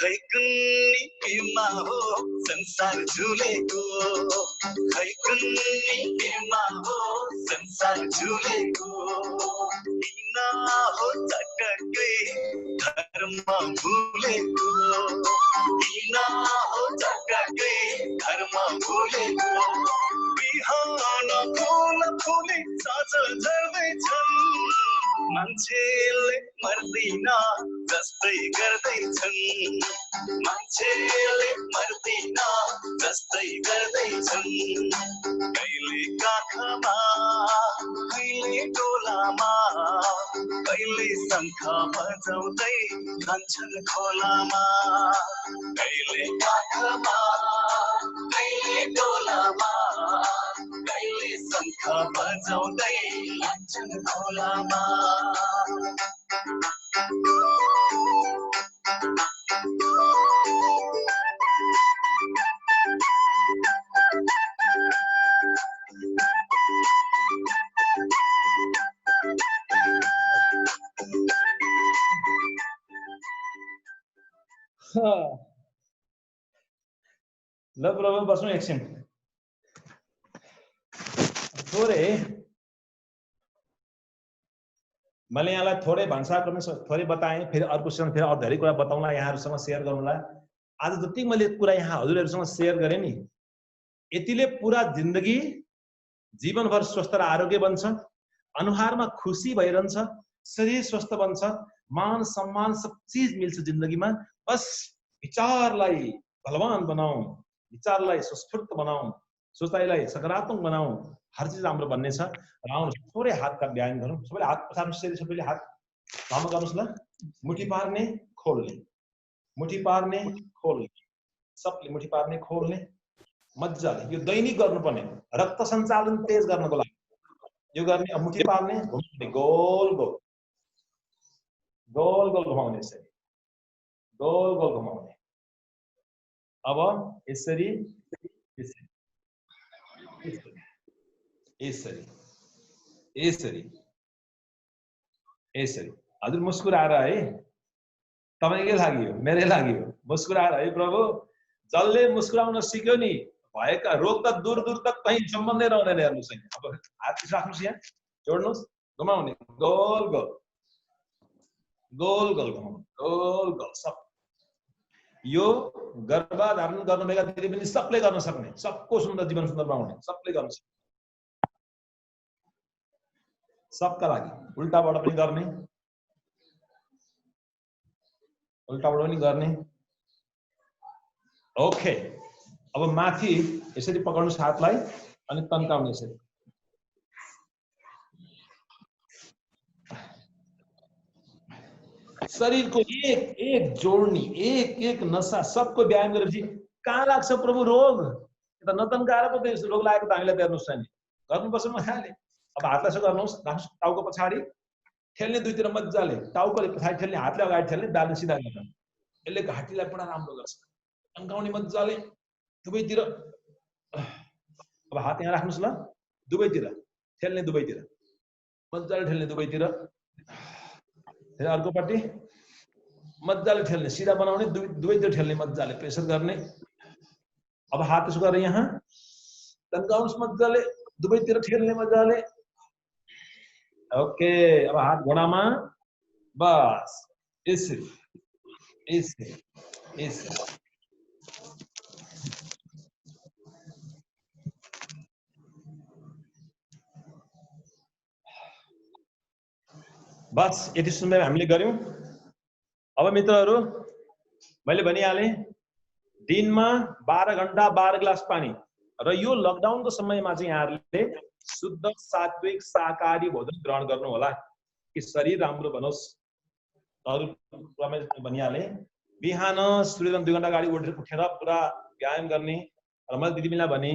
खै कुन्नी हो संसार झुलेको खै कुन्नी हो संसार झुलेको किन हो चटकै धर्म भुलेको किन हो चटकै धर्म भुलेको बिहान फुल फुली साँझ झर्दैछन् मान्छेले मर्दिन जस्तै गर्दैछन् मान्छेले मर्दिन जस्तै गर्दैछन् कहिले काखमा कहिले टोलामा कहिले शङ्ख बजाउँदै खान्छन् खोलामा कहिले काखमा कहिले टोलामा कहिले शङ्ख बजाउँदै खान्छन् खोलामा ल प्रभु बस्नु एकछिन थोरै मैले यहाँलाई थोरै भान्साक्रममा थोरै बताएँ फेरि अर्को सेसन फेरि अरू धेरै कुरा बताउँला यहाँहरूसँग सेयर गरौँला आज जति मैले कुरा यहाँ हजुरहरूसँग सेयर गरेँ नि यतिले पुरा जिन्दगी जीवनभर स्वस्थ र आरोग्य बन्छ अनुहारमा खुसी भइरहन्छ शरीर स्वस्थ बन्छ मान सम्मान सब चीज मिल्छ जिन्दगीमा बस विचारलाई बलवान बनाऊ विचारलाई सुस्फूर्त बनाऊ सोचाइलाई सकारात्मक बनाऊ हर चीज राम्रो बन्ने छ र आउनुहोस् थोरै हातका व्यायाम गरौँ सबैले हात पछार्नुहोस् सबैले हात लामो गर्नुहोस् ल मुठी पार्ने खोल्ने सबले मुठी पार्ने खोल्ने मजाले यो दैनिक गर्नुपर्ने रक्त सञ्चालन तेज गर्नको लागि यो गर्ने मुठी पार्ने घुमाउने गोल गोल गोल गोल घुमाउने यसरी गोल गोल घुमाउने अब यसरी यसरी यसरी यसरी हजुर मुस्कुराएर है तपाईकै लागि हो मेरै लागि हो मुस्कुराएर है प्रभु जसले मुस्कुराउन सिक्यो नि भएका रोग त दूर दूर तक कहीँ सम्बन्धै रहँदैन हेर्नुहोस् है अब हात राख्नुहोस् यहाँ जोड्नुहोस् घुमाउने गोल गोल गोल गोल घुमाउने गोल गोल सब यो गर्भधारण गर्नुभएका दिदी पनि सबले गर्न सक्ने सबको सुन्दर जीवन सुन्दर बनाउने सबले गर्न सक्ने सबका लागि उल्टाबाट पनि गर्ने ओके, अब माथि यसरी पकाउनुस् हातलाई अनि तन्काउनु यसरी। शरीरको एक एक जोड्नी, एक एक नसा सबको व्यायाम गरेपछि कहाँ लाग्छ प्रभु रोग? त नतन्काएर पो त्यो रोग लागेको त हामीलाई हेर्नुहोस् नि, गर्नुपर्छ मजाले। अब हातलाई यसो गर्नुहोस्, राख्नुहोस् टाउको पछाडि, ठेल्ने दुईतिर मजाले, टाउकोले पछाडि ठेल्ने, हातले अगाडि ठेल्ने, दाल सिधा गर्न। यसले घाँटीलाई बडा राम्रो गर्छ। तन्काउने मजाले दुवैतिर। अब हात यहाँ राख्नुहोस् ल, दुवैतिर ठेल्ने, दुवैतिर मजाले ठेल्ने, दुवैतिर। अर्कोपट्टि मजाले ठेल्ने, सिधा बनाउने, दुवैतिर ठेल्ने, मजाले प्रेसर गर्ने। अब हात यसो गरेर यहाँ तन्काउनुहोस् मजाले, दुवैतिर ठेल्ने मजाले। ओके, अब हात घुँडामा, बस यसरी यसरी यसरी। बस यति सुन्दै हामीले गर्यौं। अब मित्रहरू, मैले भनिहालेँ दिनमा 12 घण्टा 12 ग्लास पानी। र यो लकडाउनको समयमा चाहिँ यहाँहरूले शुद्ध सात्विक शाकाहारी भोजन ग्रहण गर्नु होला कि शरीर राम्रो बनोस्। अरु भनिहालेँ बिहान सूर्योदय 2 घण्टा अगाडि उठेर पुरा व्यायाम गर्ने। र मैले दिदीबहिनीलाई भने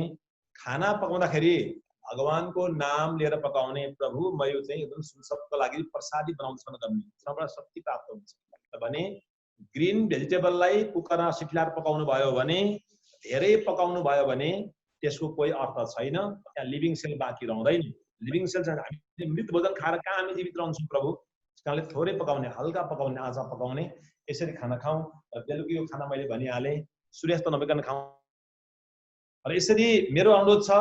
खाना पकाउँदाखेरि भगवानको नाम लिएर पकाउने। प्रभु म यो चाहिँ एकदम सबको लागि प्रसादी बनाउँछु भनेर गर्ने, त्यसबाट शक्ति प्राप्त हुन्छ भने ग्रीन भेजिटेबललाई कुकरमा सिटिलाएर पकाउनु भयो भने, धेरै पकाउनु भयो भने त्यसको कोही अर्थ छैन, त्यहाँ लिभिङ सेल बाँकी रहँदैन। लिभिङ सेल चाहिँ हामीले मृत भोजन खाएर कहाँ हामी जीवित रहन्छौँ प्रभु? त्यसकारणले थोरै पकाउने, हल्का पकाउने, आज पकाउने, यसरी खाना खाऊ। र बेलुकीको खाना मैले भनिहालेँ सूर्यास्त नभइकन खाऊ। र यसरी मेरो अनुरोध छ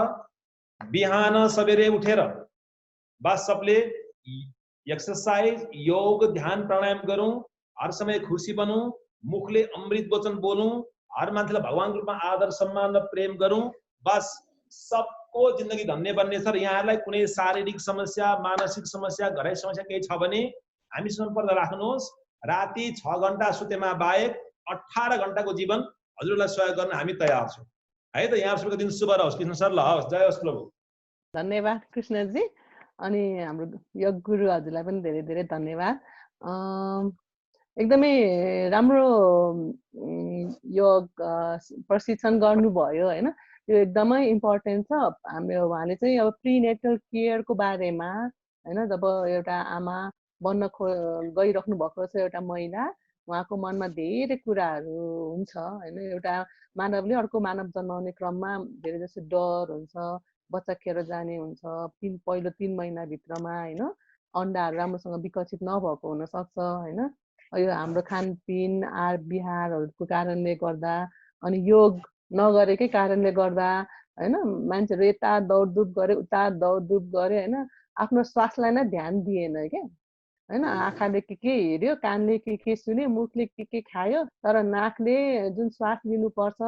बिहान सबेरे उठेर बस सबले एक्सरसाइज, योग, ध्यान, प्राणायाम गरौँ। हर समय खुसी बनौँ, मुखले अमृत वचन बोलौँ, हर मान्छेलाई भगवानको रूपमा आदर सम्मान र प्रेम गरौँ। बस सबको जिन्दगी धन्य बन्ने छ। र यहाँहरूलाई कुनै शारीरिक समस्या, मानसिक समस्या, घरै समस्या केही छ भने हामी सम्पर्क राख्नुहोस्। राति 6 घण्टा सुतेमा बाहेक 18 घण्टाको जीवन हजुरलाई सहयोग गर्न हामी तयार छौँ। है त, यहाँ सबैको दिन शुभ रहोस्। कृष्ण सर ल हवस्, जय होस् प्रभु। धन्यवाद कृष्णजी। अनि हाम्रो योग गुरु हजुरलाई पनि धेरै धेरै धन्यवाद। एकदमै राम्रो योग प्रशिक्षण गर्नुभयो हैन। यो एकदमै इम्पोर्टेन्ट छ। हाम्रो उहाँले चाहिँ अब प्रिनेटल केयरको बारेमा हैन, जब एउटा आमा बन्न गइराख्नु भएको छ एउटा महिला, उहाँको मनमा धेरै कुराहरू हुन्छ हैन। एउटा मानवले अर्को मानव जन्माउने क्रममा धेरै जसो डर हुन्छ, बच्चा खेर जाने हुन्छ, पहिलो 3 महिनाभित्रमा हैन, अन्डाहरू राम्रोसँग विकसित नभएको हुनसक्छ हैन। यो हाम्रो खानपिन, आहार विहारहरूको कारणले गर्दा, अनि योग नगरेकै कारणले गर्दा हैन, मान्छेहरू यता दौडधुप गरे, उता दौडधुप गरे हैन, आफ्नो स्वास्थ्यलाई नै ध्यान दिएन के हैन। आँखाले के हेर्यो, कानले के सुन्यो, मुखले के खायो, तर नाकले जुन श्वास लिनुपर्छ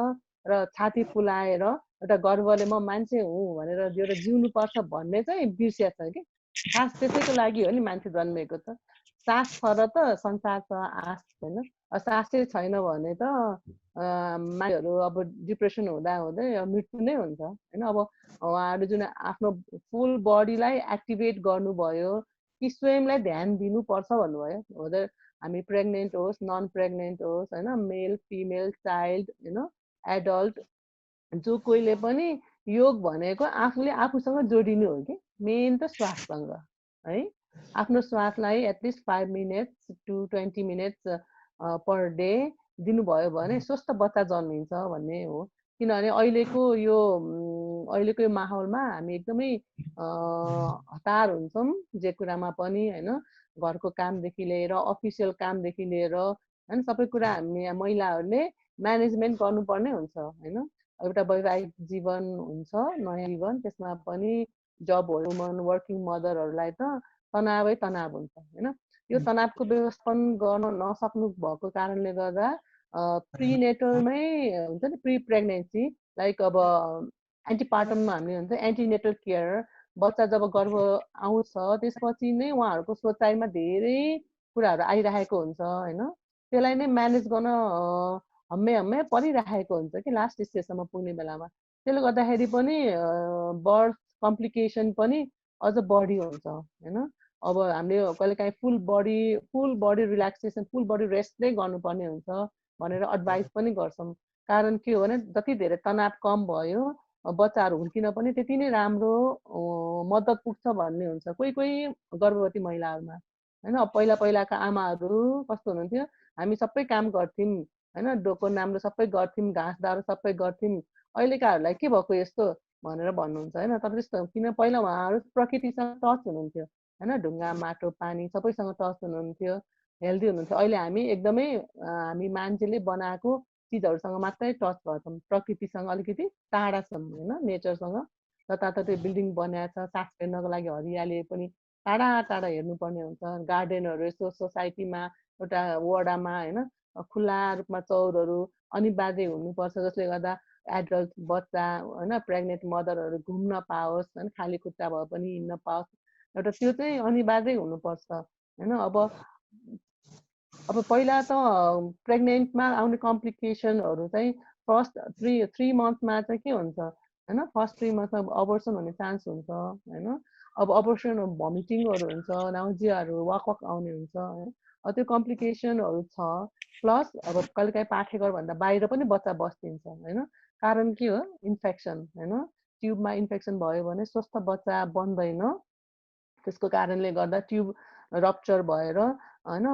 र छाती फुलाएर एउटा गर्वले म मान्छे हुँ भनेर एउटा जिउनु पर्छ भन्ने चाहिँ बिर्सिया छ कि। खास त्यसैको लागि हो नि मान्छे जन्मेको त। सास छ र त संसार छ आस हैन। सासै छैन भने त मान्छेहरू अब डिप्रेसन हुँदा हुँदै मृत्यु नै हुन्छ हैन। अब उहाँहरू जुन आफ्नो फुल बडीलाई एक्टिभेट गर्नुभयो कि स्वयंलाई ध्यान दिनुपर्छ भन्नुभयो। वेदर हामी प्रेग्नेन्ट होस्, नन प्रेग्नेन्ट होस् हैन, मेल फिमेल चाइल्ड हैन, एडल्ट, जो कोहीले पनि योग भनेको आफूले आफूसँग जोडिनु हो कि। मेन त श्वाससँग है। आफ्नो श्वासलाई at least 5 minutes to 20 minutes per day दिनुभयो भने स्वस्थ बच्चा जन्मिन्छ भन्ने हो। किनभने अहिलेको यो माहौलमा हामी एकदमै हतार हुन्छौँ जे कुरामा पनि हैन। घरको कामदेखि लिएर अफिसियल कामदेखि लिएर हैन, सबै कुरा हामी महिलाहरूले म्यानेजमेन्ट गर्नुपर्ने हुन्छ हैन। एउटा वैवाहिक जीवन हुन्छ, नयाँ जीवन, त्यसमा पनि जब वुमन, वर्किङ मदरहरूलाई त तनावै तनाव हुन्छ हैन। यो तनावको व्यवस्थापन गर्न नसक्नु भएको कारणले गर्दा प्रिनेटलमै हुन्छ नि, प्री प्रेग्नेन्सी, लाइक अब एन्टिपार्टममा हामीले हुन्छ एन्टिनेटल केयर, बच्चा जब गर्भ आउँछ त्यसपछि नै उहाँहरूको सोचाइमा धेरै कुराहरू आइरहेको हुन्छ हैन। त्यसलाई नै म्यानेज गर्न हम्मे परिराखेको हुन्छ कि लास्ट स्टेजसम्म पुग्ने बेलामा। त्यसले गर्दाखेरि पनि बर्थ कम्प्लिकेसन पनि अझ बढी हुन्छ हैन। अब हामीले कहिलेकाहीँ full body relaxation full body rest नै गर्नुपर्ने हुन्छ भनेर एडभाइस पनि गर्छौँ। कारण के हो भने जति धेरै तनाव कम भयो बच्चाहरू हुर्किन पनि त्यति नै राम्रो मद्दत पुग्छ भन्ने हुन्छ कोही कोही गर्भवती महिलाहरूमा हैन। पहिलाका आमाहरू कस्तो हुनुहुन्थ्यो, हामी सबै काम गर्थ्यौँ हैन, डोको नाम्रो सबै गर्थ्यौँ, घाँस दारो सबै गर्थ्यौँ, अहिलेकाहरूलाई के भएको यस्तो भनेर भन्नुहुन्छ हैन। तर त्यस्तो किन पहिला उहाँहरू प्रकृतिसँग टच हुनुहुन्थ्यो हैन, ढुङ्गा माटो पानी सबैसँग टच हुनुहुन्थ्यो, हेल्दी हुनुहुन्थ्यो। अहिले हामी एकदमै हामी मान्छेले बनाएको चिजहरूसँग मात्रै टच गर्छौँ, प्रकृतिसँग अलिकति टाढा छौँ हैन, नेचरसँग। जताततै बिल्डिङ बनाएको छ, सास फेर्नको लागि हरियाली पनि टाढा टाढा हेर्नुपर्ने हुन्छ। गार्डनहरू यसो सोसाइटीमा एउटा वडामा हैन खुल्ला रूपमा चौरहरू अनिवार्य हुनुपर्छ, जसले गर्दा एडल्ट बच्चा हैन प्रेग्नेन्ट मदरहरू घुम्न पाओस् हैन, खाली खुट्टा भए पनि हिँड्न पाओस्, एउटा त्यो चाहिँ अनिवार्य हुनुपर्छ हैन। अब पहिला त प्रेग्नेन्टमा आउने कम्प्लिकेसनहरू चाहिँ फर्स्ट थ्री मन्थमा चाहिँ के हुन्छ हैन, फर्स्ट 3 मन्थमा अबर्सन हुने चान्स हुन्छ हैन। अब अबर्सन भमिटिङहरू हुन्छ, नाउजियाहरू वाक आउने हुन्छ है, त्यो कम्प्लिकेसनहरू छ। प्लस अब कहिलेकाहीँ पाठेघर भन्दा बाहिर पनि बच्चा बस्दिन्छ हैन। कारण के हो, इन्फेक्सन हैन, ट्युबमा इन्फेक्सन भयो भने स्वस्थ बच्चा बन्दैन। त्यसको कारणले गर्दा ट्युब रप्चर भएर हैन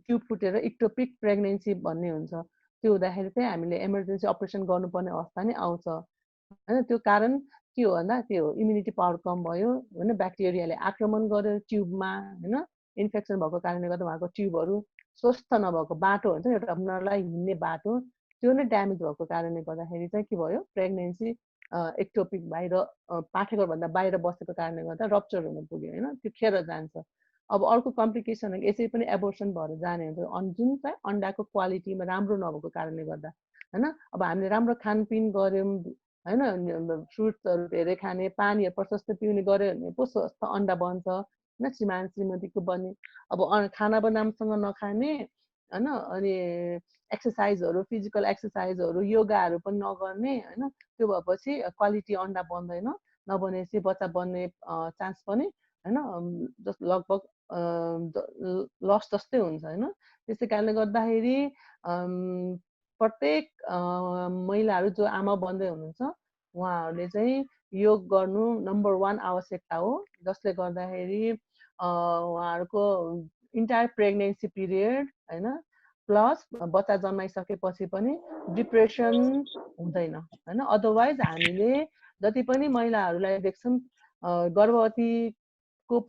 ट्युब फुटेर इक्टोपिक प्रेग्नेन्सी भन्ने हुन्छ। त्यो हुँदाखेरि चाहिँ हामीले इमर्जेन्सी अपरेसन गर्नुपर्ने अवस्था नै आउँछ हैन। त्यो कारण के हो भन्दा त्यो इम्युनिटी पावर कम भयो हैन, ब्याक्टेरियाले आक्रमण गर्यो ट्युबमा हैन, इन्फेक्सन भएको कारणले गर्दा उहाँको ट्युबहरू स्वस्थ नभएको बाटो हुन्छ एउटा उनीहरूलाई हिँड्ने बाटो, त्यो नै ड्यामेज भएको कारणले गर्दाखेरि चाहिँ के भयो, प्रेग्नेन्सी एक्टोपिक बाहिर पाठेघरभन्दा बाहिर बसेको कारणले गर्दा रप्चर हुन पुग्यो हैन, त्यो खेर जान्छ। अब अर्को कम्प्लिकेसन यसै पनि एबोर्सन भएर जाने हुन्छ, जुन चाहिँ अन्डाको क्वालिटीमा राम्रो नभएको कारणले गर्दा हैन। अब हामीले राम्रो खानपिन गऱ्यौँ हैन, फ्रुट्सहरू धेरै खाने, पानीहरू प्रशस्त पिउने गऱ्यो भने पो स्वस्थ अन्डा बन्छ हैन, श्रीमान श्रीमतीको बन्ने। अब खाना पनि राम्रोसँग नखाने हैन, अनि एक्सर्साइजहरू फिजिकल एक्सर्साइजहरू योगाहरू पनि नगर्ने हैन, त्यो भएपछि क्वालिटी अन्डा बन्दैन, नबनेपछि बच्चा बन्ने चान्स पनि हैन लगभग लस जस्तै हुन्छ हैन। त्यसै कारणले गर्दाखेरि प्रत्येक महिलाहरू जो आमा बन्दै हुनुहुन्छ उहाँहरूले चाहिँ योग गर्नु नम्बर 1 आवश्यकता हो, जसले गर्दाखेरि उहाँहरूको इन्टायर प्रेग्नेन्सी पिरियड हैन, प्लस बच्चा जन्माइसकेपछि पनि डिप्रेसन हुँदैन हैन। अदरवाइज हामीले जति पनि महिलाहरूलाई देख्छौँ गर्भवतीको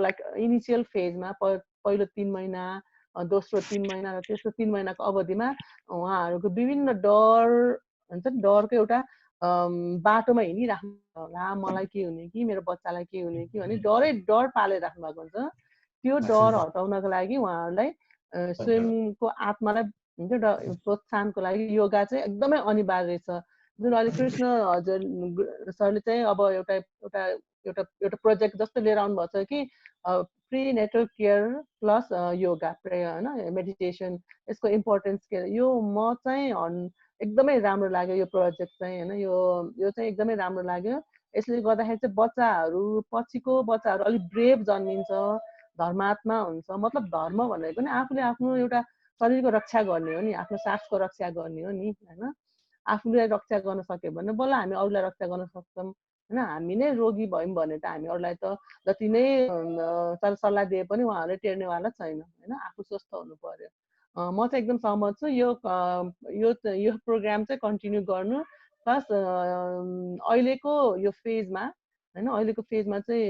लाइक इनिसियल फेजमा पहिलो 3 महिना दोस्रो 3 महिना र तेस्रो 3 महिनाको अवधिमा उहाँहरूको विभिन्न डर हुन्छ नि, डरको एउटा बाटोमा हिँडिराख्नु होला, मलाई के हुने कि मेरो बच्चालाई के हुने कि भने डर पालेर राख्नु भएको हुन्छ। त्यो डर हटाउनको लागि उहाँहरूलाई स्वयंको आत्मालाई हुन्छ प्रोत्साहनको लागि योगा चाहिँ एकदमै अनिवार्य छ। जुन अहिले कृष्ण हजुर सरले चाहिँ अब एउटा प्रोजेक्ट जस्तो लिएर आउनु भएको छ कि प्रिनेटल केयर प्लस योगा हैन, मेडिटेसन, यसको इम्पोर्टेन्स के, यो म चाहिँ एकदमै राम्रो लाग्यो यो प्रोजेक्ट चाहिँ हैन। यो चाहिँ एकदमै राम्रो लाग्यो। यसले गर्दाखेरि चाहिँ पछिको बच्चाहरू अलिक ब्रेभ जन्मिन्छ, धर्मात्मा हुन्छ। मतलब धर्म भनेको नि आफूले आफ्नो एउटा शरीरको रक्षा गर्ने हो नि, आफ्नो सासको रक्षा गर्ने हो नि हैन। आफूलाई रक्षा गर्न सक्यो भने बल्ल हामी अरूलाई रक्षा गर्न सक्छौँ हैन। हामी नै रोगी भयौँ भने त हामी अरूलाई त जति नै सल्लाह दिए पनि उहाँहरूले टेर्नेवाला छैन हैन, आफू स्वस्थ हुनु पर्यो। म चाहिँ एकदम सहमत छु, यो प्रोग्राम चाहिँ कन्टिन्यू गर्नु। प्लस अहिलेको यो फेजमा हैन, अहिलेको फेजमा चाहिँ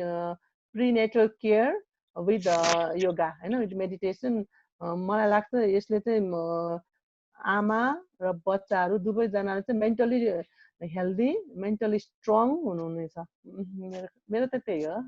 प्रिनेटल केयर विथ योगा हैन, विथ मेडिटेसन, मलाई लाग्छ यसले चाहिँ आमा र बच्चाहरू दुवैजनाले चाहिँ मेन्टली हेल्दी, मेन्टली स्ट्रङ हुनुहुनेछ। मेरो त त्यही हो।